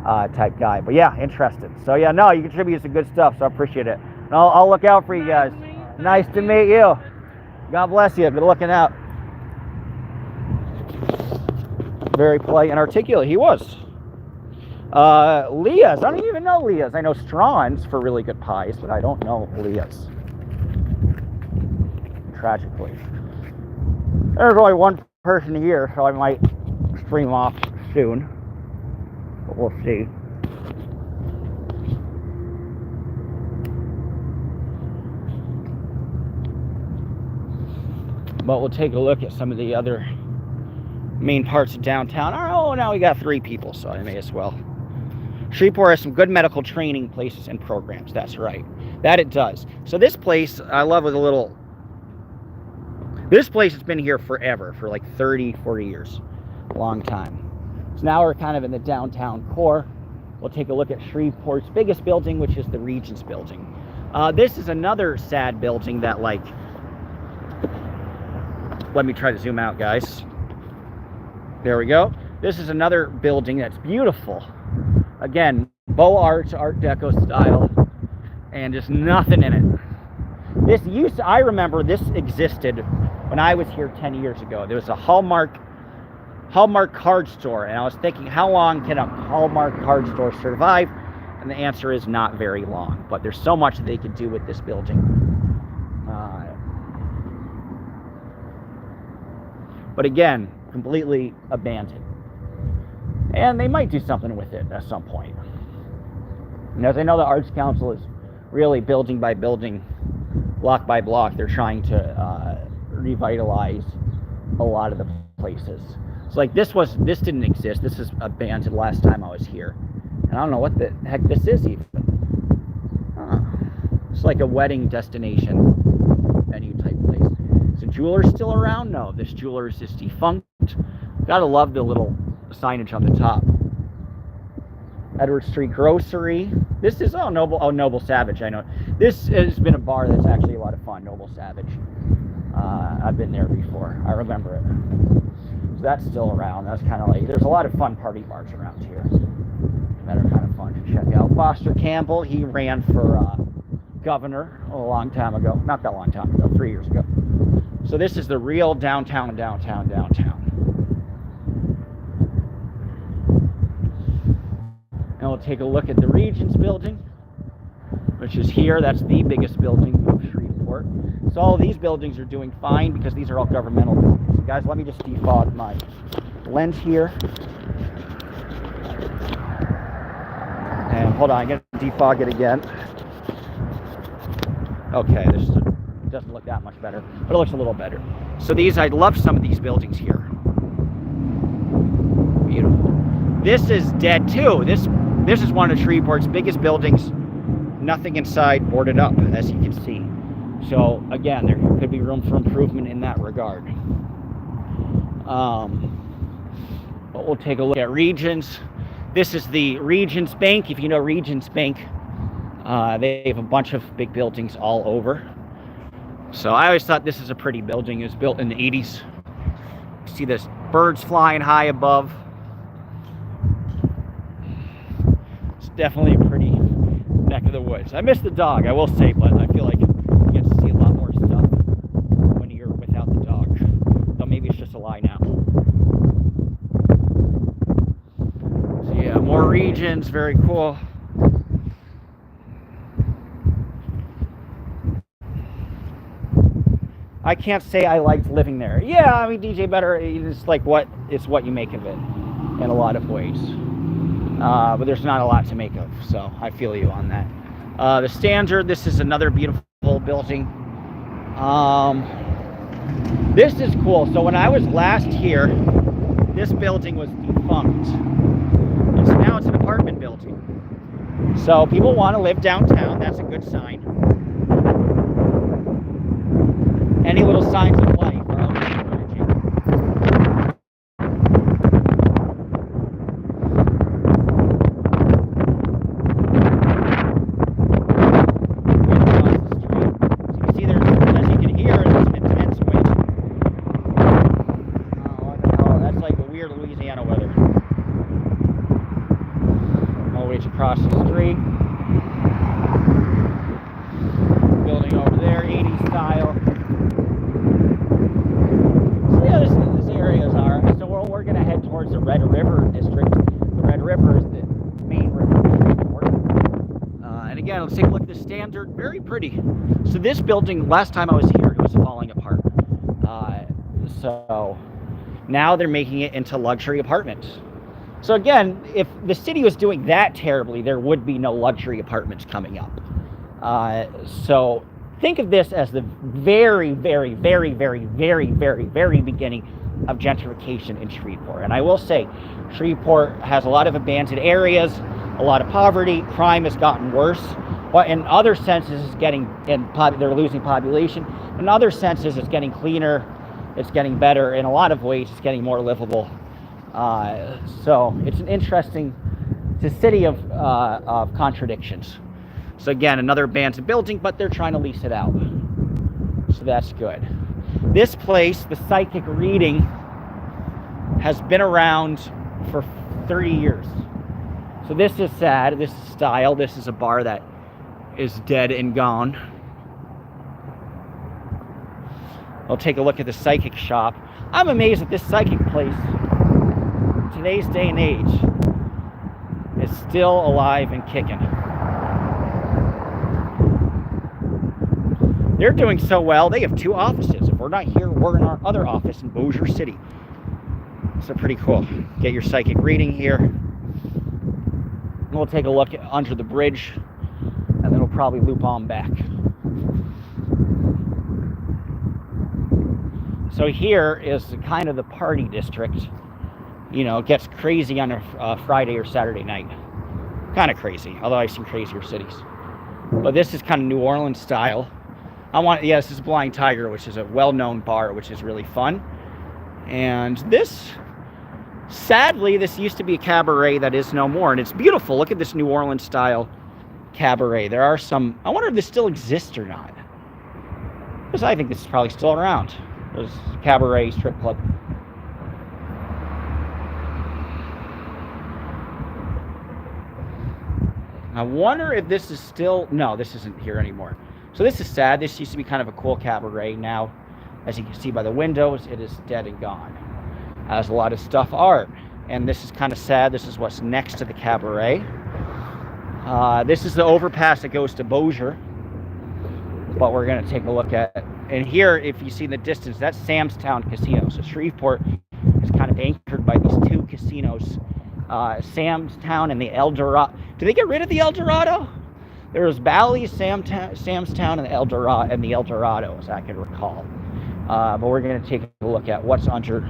[SPEAKER 1] type guy. But yeah, interesting. So yeah, no, you contribute some good stuff, so I appreciate it. And I'll look out for you guys. Nice to meet you. God bless you. Good looking out. Very polite and articulate. He was. Leah's. I don't even know Leah's. I know Strawn's for really good pies, but I don't know Leah's. Tragically. There's only one person here, so I might stream off soon. But we'll see. But we'll take a look at some of the other main parts of downtown. Oh, now we got 3 people, so I may as well. Shreveport has some good medical training places and programs. That's right. That it does. So this place, I love with a little... This place has been here forever, for like 30, 40 years. Long time. So now we're kind of in the downtown core. We'll take a look at Shreveport's biggest building, which is the Regents building. This is another sad building that, like... Let me try to zoom out, guys. There we go. This is another building that's beautiful. Again, Beaux Arts, Art Deco style, and just nothing in it. I remember this existed when I was here 10 years ago. There was a Hallmark card store, and I was thinking, how long can a Hallmark card store survive? And the answer is not very long, but there's so much that they could do with this building. But again, completely abandoned. And they might do something with it at some point. And as I know, the Arts Council is really building by building, block by block, they're trying to revitalize a lot of the places. So like this didn't exist. This is abandoned last time I was here. And I don't know what the heck this is even. It's like a wedding destination venue type place. Is the jeweler still around? No, this jeweler is just defunct. Gotta love the little signage on the top. Edward Street Grocery. This is Noble Savage. I know this has been a bar that's actually a lot of fun. Noble Savage. I've been there before. I remember it. So that's still around. That's kind of like there's a lot of fun party bars around here that are kind of fun to check out. Foster Campbell. He ran for governor a long time ago. Not that long time ago. 3 years ago. So this is the real downtown. And we'll take a look at the Regents building, which is here. That's the biggest building of Shreveport. So all of these buildings are doing fine because these are all governmental buildings. Guys, let me just defog my lens here. And hold on, I'm going to defog it again. Okay, this doesn't look that much better, but it looks a little better. So I love some of these buildings here. Beautiful. This is dead too. This is one of Shreveport's biggest buildings. Nothing inside, boarded up, as you can see. So again, there could be room for improvement in that regard. But we'll take a look at Regents. This is the Regents Bank. If you know Regents Bank, they have a bunch of big buildings all over. So I always thought this is a pretty building. It was built in the 80s. You see this birds flying high above. It's definitely a pretty neck of the woods. I miss the dog, I will say, but I feel like you get to see a lot more stuff when you're without the dog. Though maybe it's just a lie now. So yeah, more Regents, very cool. I can't say I liked living there. Yeah, I mean, DJ Better, it's like it's what you make of it in a lot of ways. But there's not a lot to make of, so I feel you on that. The Standard, this is another beautiful building. This is cool. So when I was last here, this building was defunct. And so now it's an apartment building. So people want to live downtown, that's a good sign. Any little signs of life are always encouraging. Across the street. So you see there's, as you can hear, there's an intense wind. Oh, what the hell? That's like a weird Louisiana weather. Always across the street. Building over there, 80s style. These areas are, so we're going to head towards the Red River district. The Red River is the again, let's take a look at the standard. Very pretty. So this building, last time I was here, it was falling apart. So now they're making it into luxury apartments. So again, if the city was doing that terribly, there would be no luxury apartments coming up. So think of this as the very, very, very, very, very, very, very beginning of gentrification in Shreveport. And I will say, Shreveport has a lot of abandoned areas, a lot of poverty. Crime has gotten worse. But in other senses, it's getting, they're losing population. In other senses, it's getting cleaner. It's getting better. In a lot of ways, it's getting more livable. So it's an interesting, it's a city of contradictions. So again, another abandoned building, but they're trying to lease it out. So that's good. This place, the Psychic Reading, has been around for 30 years. So this is sad. This is style. This is a bar that is dead and gone. I'll take a look at the psychic shop. I'm amazed at this psychic place, today's day and age, is still alive and kicking. They're doing so well. They have 2 offices. If we're not here, we're in our other office in Bossier City. So pretty cool. Get your psychic reading here. We'll take a look under the bridge, and then we'll probably loop on back. So here is kind of the party district. You know, it gets crazy on a Friday or Saturday night. Kind of crazy, although I've seen crazier cities. But this is kind of New Orleans style. This is Blind Tiger, which is a well-known bar, which is really fun. And this, sadly, this used to be a cabaret that is no more. And it's beautiful. Look at this New Orleans style cabaret. There are some, I wonder if this still exists or not. Because I think this is probably still around. There's cabaret, strip club. I wonder if this is still, no, this isn't here anymore. So this is sad. This used to be kind of a cool cabaret. Now, as you can see by the windows, it is dead and gone. As a lot of stuff art. And this is kind of sad. This is what's next to the cabaret. This is the overpass that goes to Bossier. But we're going to take a look at, and here, if you see in the distance, that's Sam's Town Casino. So Shreveport is kind of anchored by these 2 casinos, Sam's Town and the El Dorado. Did they get rid of the El Dorado? There was Bally's, Sam's Town, and the El Dorado, as I can recall. But we're going to take a look at what's under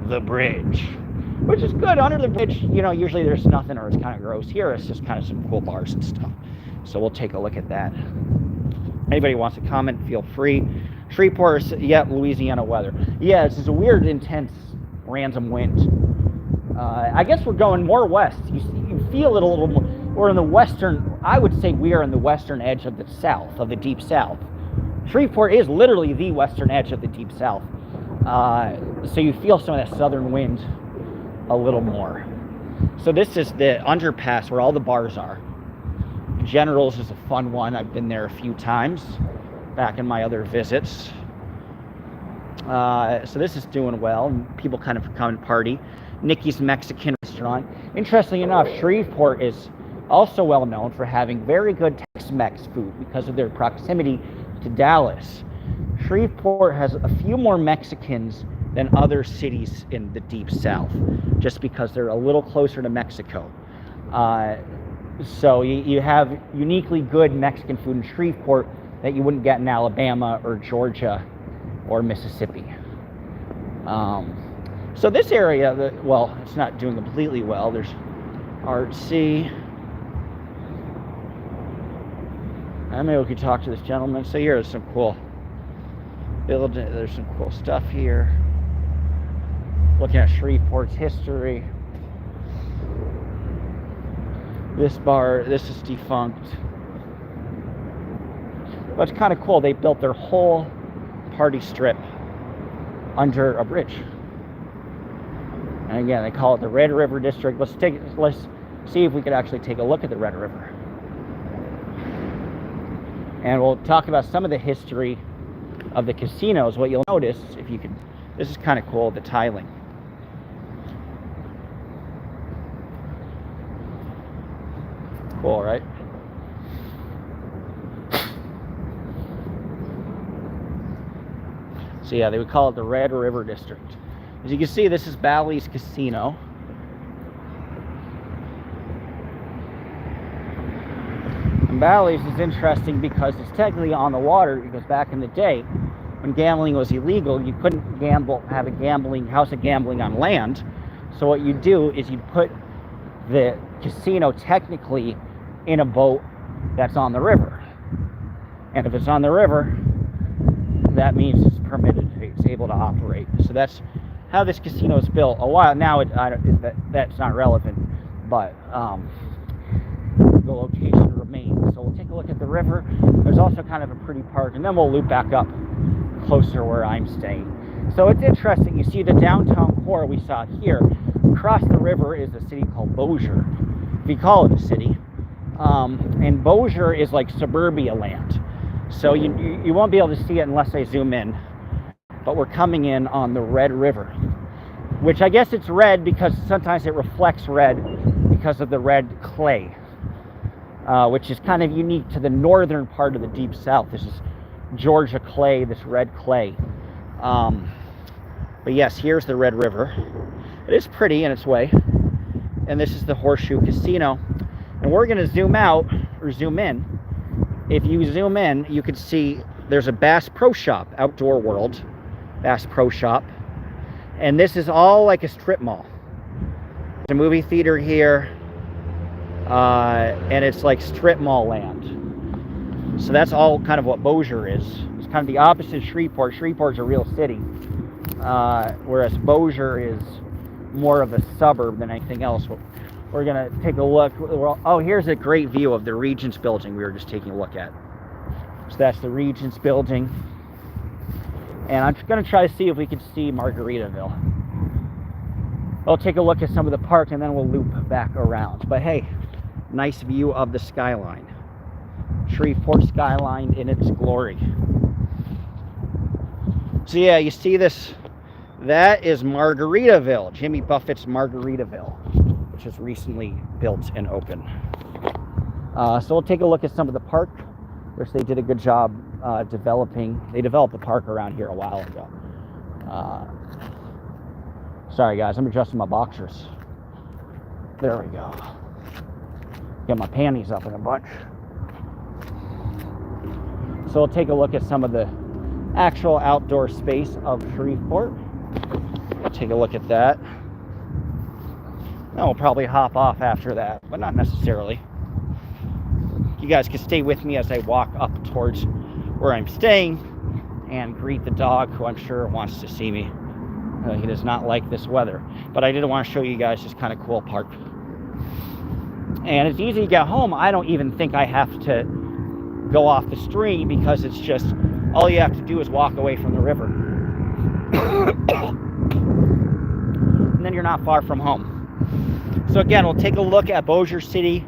[SPEAKER 1] the bridge, which is good. Under the bridge, you know, usually there's nothing, or it's kind of gross. Here, it's just kind of some cool bars and stuff. So we'll take a look at that. Anybody wants to comment, feel free. Shreveport, Louisiana weather. Yeah, this is a weird, intense, random wind. I guess we're going more west. You feel it a little more. We're in the western, I would say we are in the western edge of the south, of the deep south. Shreveport is literally the western edge of the deep south. So you feel some of that southern wind a little more. So this is the underpass where all the bars are. Generals is a fun one. I've been there a few times back in my other visits. So this is doing well, and people kind of come and party. Nikki's Mexican restaurant. Interestingly enough, Shreveport is also well known for having very good Tex-Mex food because of their proximity to Dallas. Shreveport has a few more Mexicans than other cities in the deep south, just because they're a little closer to Mexico. So you have uniquely good Mexican food in Shreveport that you wouldn't get in Alabama or Georgia or Mississippi. So this area, well, it's not doing completely well. There's artsy. Maybe we could talk to this gentleman. So here's some cool building. There's some cool stuff here. Looking at Shreveport's history. This bar, this is defunct. But it's kind of cool. They built their whole party strip under a bridge. And again, they call it the Red River District. Let's see if we could actually take a look at the Red River. And we'll talk about some of the history of the casinos. What you'll notice, if you can, this is kind of cool, the tiling. Cool, right? So yeah, they would call it the Red River District. As you can see, this is Bally's Casino. And Bally's is interesting because it's technically on the water, because back in the day, when gambling was illegal, you couldn't have a house of gambling on land. So what you do is you put the casino technically in a boat that's on the river. And if it's on the river, that means it's permitted, it's able to operate. So that's how this casino is built. A while now, that's not relevant, but the location remains. So we'll take a look at the river. There's also kind of a pretty park, and then we'll loop back up closer where I'm staying. So it's interesting. You see the downtown core we saw here. Across the river is a city called Bossier, if you call it a city. And Bossier is like suburbia land. So you won't be able to see it unless I zoom in. But we're coming in on the Red River, which I guess it's red because sometimes it reflects red because of the red clay, which is kind of unique to the northern part of the Deep South. This is Georgia clay, this red clay. But yes, here's the Red River. It is pretty in its way. And this is the Horseshoe Casino. And we're going to zoom out, or zoom in. If you zoom in, you can see there's a Bass Pro Shop, Outdoor World Bass Pro Shop. And this is all like a strip mall. There's a movie theater here. And it's like strip mall land. So that's all kind of what Bossier is. It's kind of the opposite of Shreveport. Shreveport's a real city. Whereas Bossier is more of a suburb than anything else. We're going to take a look. Oh, here's a great view of the Regents building we were just taking a look at. So that's the Regents building. And I'm just going to try to see if we can see Margaritaville. We'll take a look at some of the park and then we'll loop back around. But hey, nice view of the skyline. Shreveport skyline in its glory. So yeah, you see this? That is Margaritaville, Jimmy Buffett's Margaritaville, which was recently built and opened. So we'll take a look at some of the park, which they did a good job developing. They developed the park around here a while ago. Sorry guys, I'm adjusting my boxers. There we go. Get my panties up in a bunch. So we'll take a look at some of the actual outdoor space of Shreveport. Take a look at that. Then we'll probably hop off after that, but not necessarily. You guys can stay with me as I walk up towards where I'm staying and greet the dog, who I'm sure wants to see me. He does not like this weather, but I did want to show you guys this kind of cool park. And it's easy to get home. I don't even think I have to go off the stream because it's just all you have to do is walk away from the river. And then you're not far from home. So again, we'll take a look at Bossier City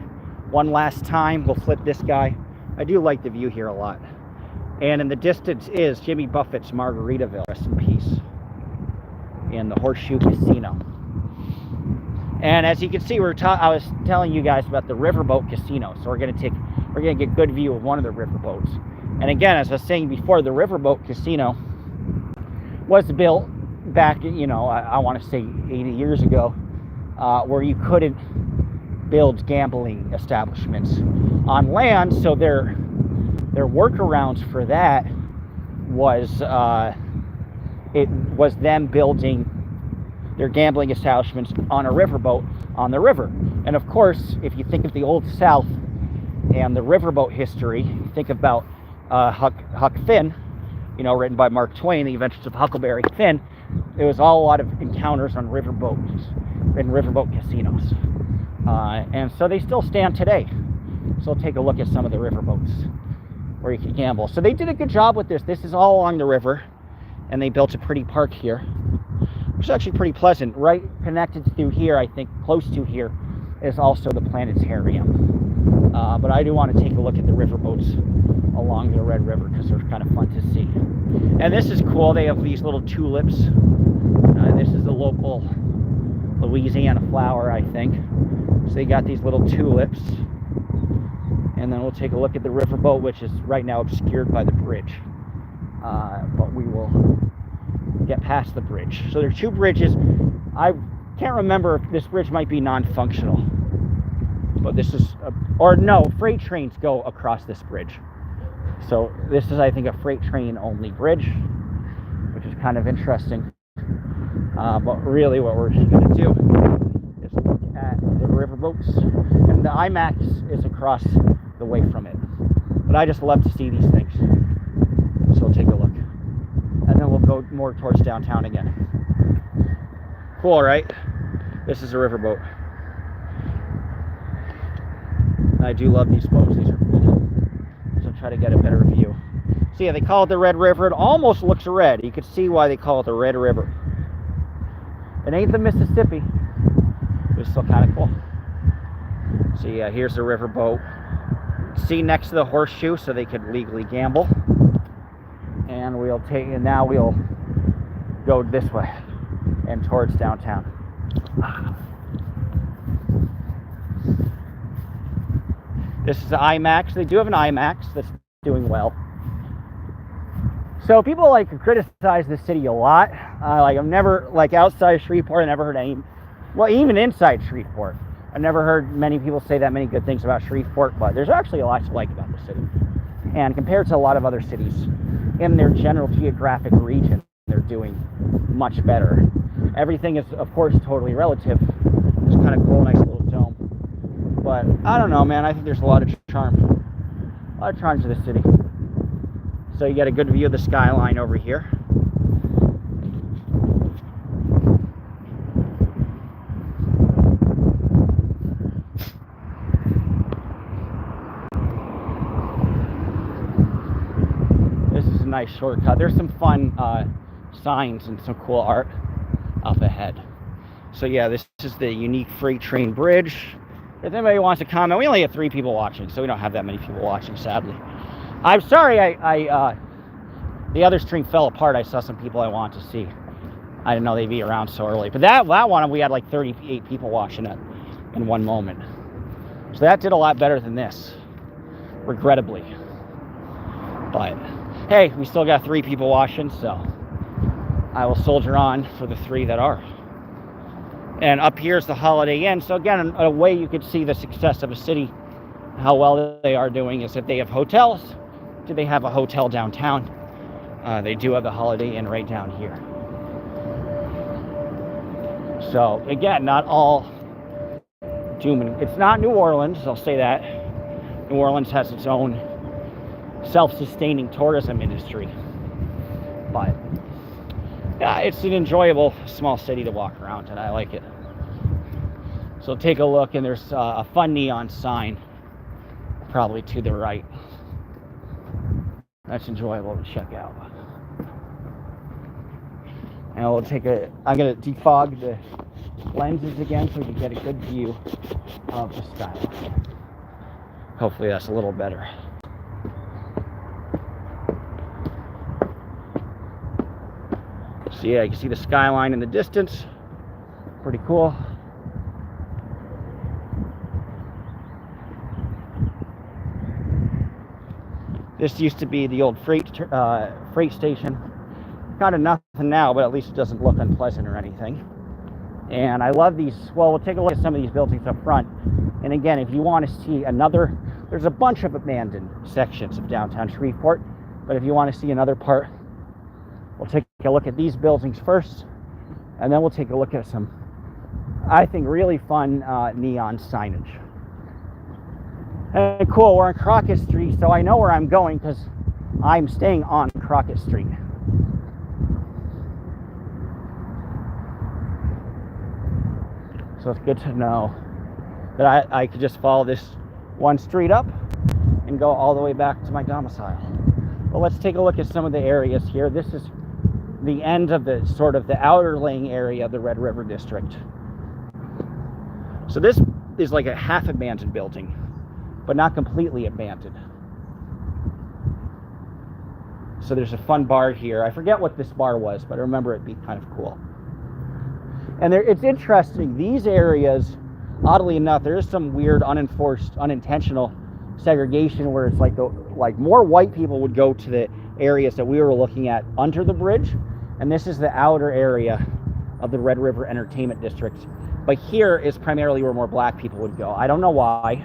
[SPEAKER 1] one last time. We'll flip this guy. I do like the view here a lot. And in the distance is Jimmy Buffett's Margaritaville. Rest in peace. In the Horseshoe Casino. And as you can see, I was telling you guys about the Riverboat Casino. So we're gonna get a good view of one of the riverboats. And again, as I was saying before, the Riverboat Casino was built back, I want to say 80 years ago, where you couldn't build gambling establishments on land. So their workarounds for that was them building their gambling establishments on a riverboat on the river. And of course, if you think of the Old South and the riverboat history, think about Huck Finn, written by Mark Twain, The Adventures of Huckleberry Finn. It was all a lot of encounters on riverboats and riverboat casinos. And so they still stand today. So we'll take a look at some of the riverboats where you can gamble. So they did a good job with this. This is all along the river, and they built a pretty park here, which is actually pretty pleasant. Right connected through here, I think, close to here, is also the planetarium. But I do want to take a look at the riverboats along the Red River because they're kind of fun to see. And this is cool. They have these little tulips. This is the local Louisiana flower, I think. So they got these little tulips. And then we'll take a look at the riverboat, which is right now obscured by the bridge. But we will get past the bridge. So there's two bridges. I can't remember if this bridge might be non-functional, but this is, or no, freight trains go across this bridge. So this is, I think, a freight train only bridge, which is kind of interesting. But really what we're going to do is look at the riverboats, and the IMAX is across the way from it. But I just love to see these things. So we'll take a look. And then we'll go more towards downtown again. Cool, right? This is a riverboat. I do love these boats. These are cool. So I'll try to get a better view. See, they call it the Red River. It almost looks red. You can see why they call it the Red River. It ain't the Mississippi, but it's still kind of cool. So yeah, here's the riverboat. See, next to the horseshoe, so they could legally gamble. And we'll take, and now we'll go this way and towards downtown. This is the IMAX. They do have an IMAX that's doing well. So people like to criticize the city a lot. Like I've never, like outside of Shreveport, I never heard any, well, even inside Shreveport, I never heard many people say that many good things about Shreveport, but there's actually a lot to like about the city. And compared to a lot of other cities in their general geographic region, they're doing much better. Everything is, of course, totally relative. It's kind of cool, nice little dome. But I don't know, man. I think there's a lot of charm. A lot of charm to the city. So you get a good view of the skyline over here. This is a nice shortcut. There's some fun signs and some cool art up ahead. So yeah, this is the unique freight train bridge. If anybody wants to comment, we only have 3 people watching, so we don't have that many people watching, sadly. I'm sorry, the other stream fell apart. I saw some people I wanted to see. I didn't know they'd be around so early. But that one, we had like 38 people watching it in one moment. So that did a lot better than this, regrettably. But hey, we still got 3 people watching, so I will soldier on for the 3 that are. And up here is the Holiday Inn. So again, a way you could see the success of a city, how well they are doing, is if they have hotels. Do they have a hotel downtown? They do have the Holiday Inn right down here. So again, not all doom and it's not New Orleans, I'll say that. New Orleans has its own self-sustaining tourism industry. But yeah, it's an enjoyable small city to walk around, and I like it. So take a look, and there's a fun neon sign probably to the right. That's enjoyable to check out. And we'll take I'm going to defog the lenses again so we can get a good view of the skyline. Hopefully that's a little better. So yeah, you can see the skyline in the distance. Pretty cool. This used to be the old freight station. Kind of nothing now, but at least it doesn't look unpleasant or anything. And I love these. Well, we'll take a look at some of these buildings up front. And again, if you want to see another, there's a bunch of abandoned sections of downtown Shreveport. But if you want to see another part, we'll take a look at these buildings first. And then we'll take a look at some, I think, really fun neon signage. And cool, we're on Crockett Street, so I know where I'm going because I'm staying on Crockett Street. So it's good to know that I could just follow this one street up and go all the way back to my domicile. Well, let's take a look at some of the areas here. This is the end of the sort of the outer laying area of the Red River District. So this is like a half abandoned building, but not completely abandoned. So there's a fun bar here. I forget what this bar was, but I remember it being kind of cool. And it's interesting, these areas, oddly enough, there is some weird unenforced, unintentional segregation where it's like more white people would go to the areas that we were looking at under the bridge, and this is the outer area of the Red River Entertainment District. But here is primarily where more black people would go. I don't know why.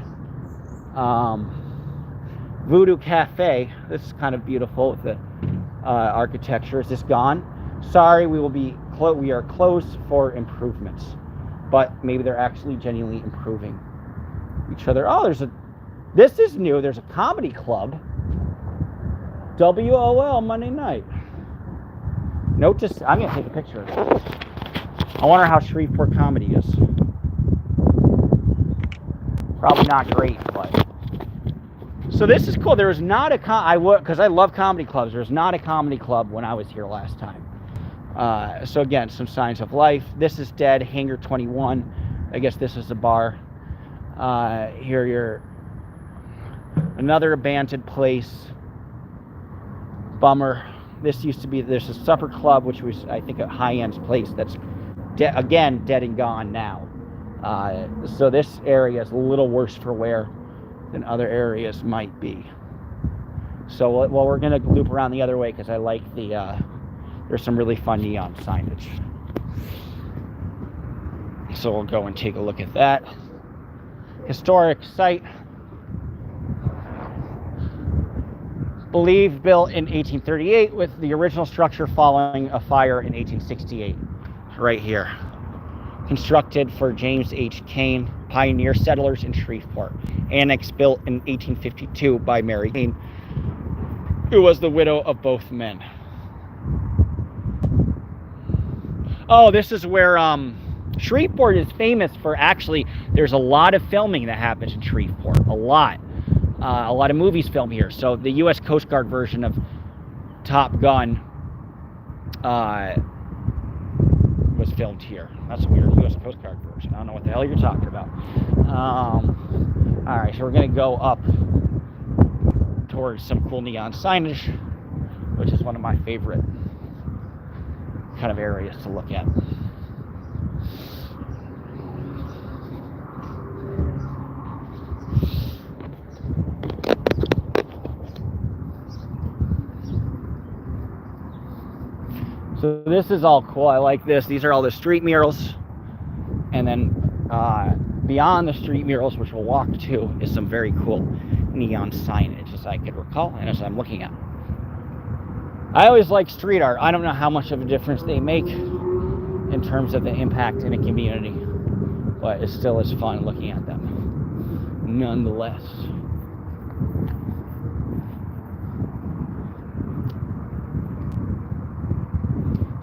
[SPEAKER 1] Voodoo Cafe, this is kind of beautiful with the architecture. Is this gone? Sorry, we are closed for improvements. But maybe they're actually genuinely improving each other. Oh, this is new. There's a comedy club. WOL Monday night. Notice, I'm going to take a picture of it. I wonder how Shreveport comedy is. Probably not great, but. So this is cool. There was not a because I love comedy clubs. There was not a comedy club when I was here last time. So again, some signs of life. This is dead. Hangar 21. I guess this is a bar. Here you're another abandoned place. Bummer. This used to be, there's a supper club, which was, I think, a high-end place that's, again, dead and gone now. So this area is a little worse for wear than other areas might be. So, well, we're going to loop around the other way because I like there's some really fun neon signage. So we'll go and take a look at that. Historic site. Believed built in 1838 with the original structure following a fire in 1868. Right here. Constructed for James H. Kane, pioneer settlers in Shreveport. Annex built in 1852 by Mary Kane, who was the widow of both men. Oh, this is where Shreveport is famous for. Actually, there's a lot of filming that happens in Shreveport. A lot of movies filmed here. So the U.S. Coast Guard version of Top Gun was filmed here. That's a weird U.S. Coast Guard version. I don't know what the hell you're talking about. All right, so we're going to go up towards some cool neon signage, which is one of my favorite kind of areas to look at. So this is all cool. I like this. These are all the street murals. And then beyond the street murals, which we'll walk to, is some very cool neon signage, as I could recall and as I'm looking at. I always like street art. I don't know how much of a difference they make in terms of the impact in a community, but it still is fun looking at them nonetheless.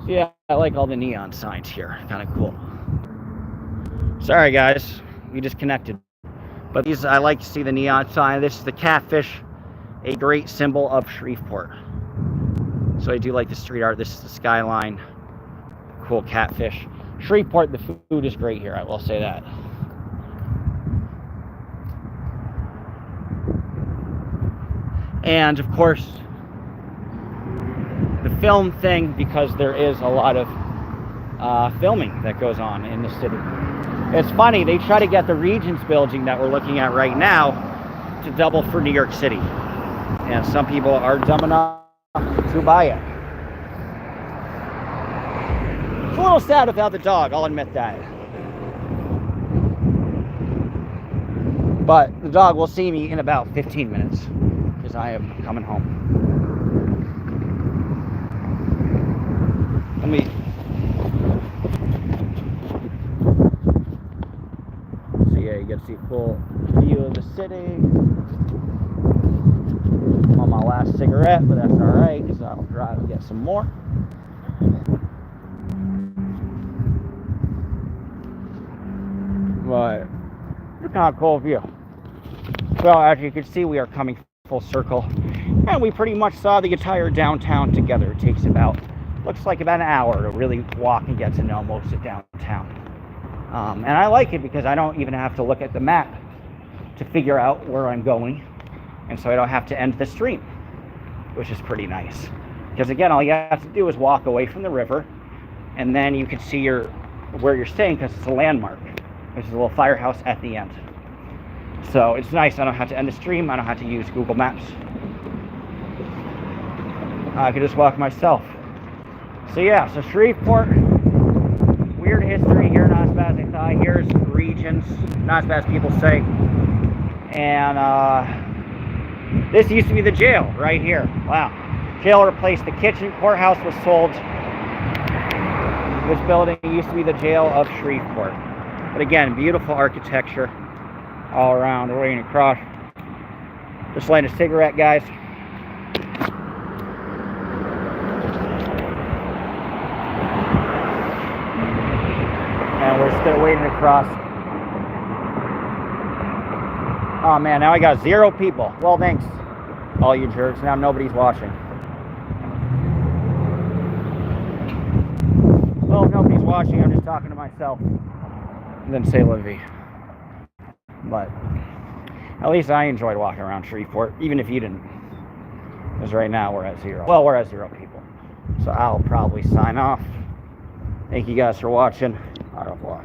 [SPEAKER 1] So yeah, I like all the neon signs here. Kind of cool. Sorry guys, we disconnected. But these, I like to see the neon sign. This is the catfish, a great symbol of Shreveport. So I do like the street art. This is the skyline. Cool catfish. Shreveport, the food is great here, I will say that. And of course, the film thing, because there is a lot of filming that goes on in the city. It's funny, they try to get the Regents building that we're looking at right now to double for New York City. And some people are dumb enough to buy it. It's a little sad without the dog, I'll admit that. But the dog will see me in about 15 minutes because I am coming home. Let me. So yeah, you get to see a full view of the city. I'm on my last cigarette, but that's alright because I'll drive and get some more. But it's kind of cool view. Well, as you can see, we are coming full circle, and we pretty much saw the entire downtown together. It takes about, looks like about an hour to really walk and get to know most of downtown. And I like it because I don't even have to look at the map to figure out where I'm going, and so I don't have to end the stream, which is pretty nice. Because again, all you have to do is walk away from the river, and then you can see where you're staying because it's a landmark. There's a little firehouse at the end. So it's nice. I don't have to end the stream. I don't have to use Google Maps. I can just walk myself. So yeah, so Shreveport, weird history here, not as bad as I thought. Here's regions, not as bad as people say. And this used to be the jail right here. Wow. Jail replaced the kitchen. Courthouse was sold. This building used to be the jail of Shreveport. But again, beautiful architecture all around. We're waiting across. Just lighting a cigarette, guys. And we're still waiting across. Oh man, now I got 0 people. Well, thanks, all you jerks. Now nobody's watching. Well, if nobody's watching, I'm just talking to myself. And then say la vie. But at least I enjoyed walking around Shreveport, even if you didn't. Because right now we're at 0. Well, we're at 0 people. So I'll probably sign off. Thank you guys for watching. Au revoir.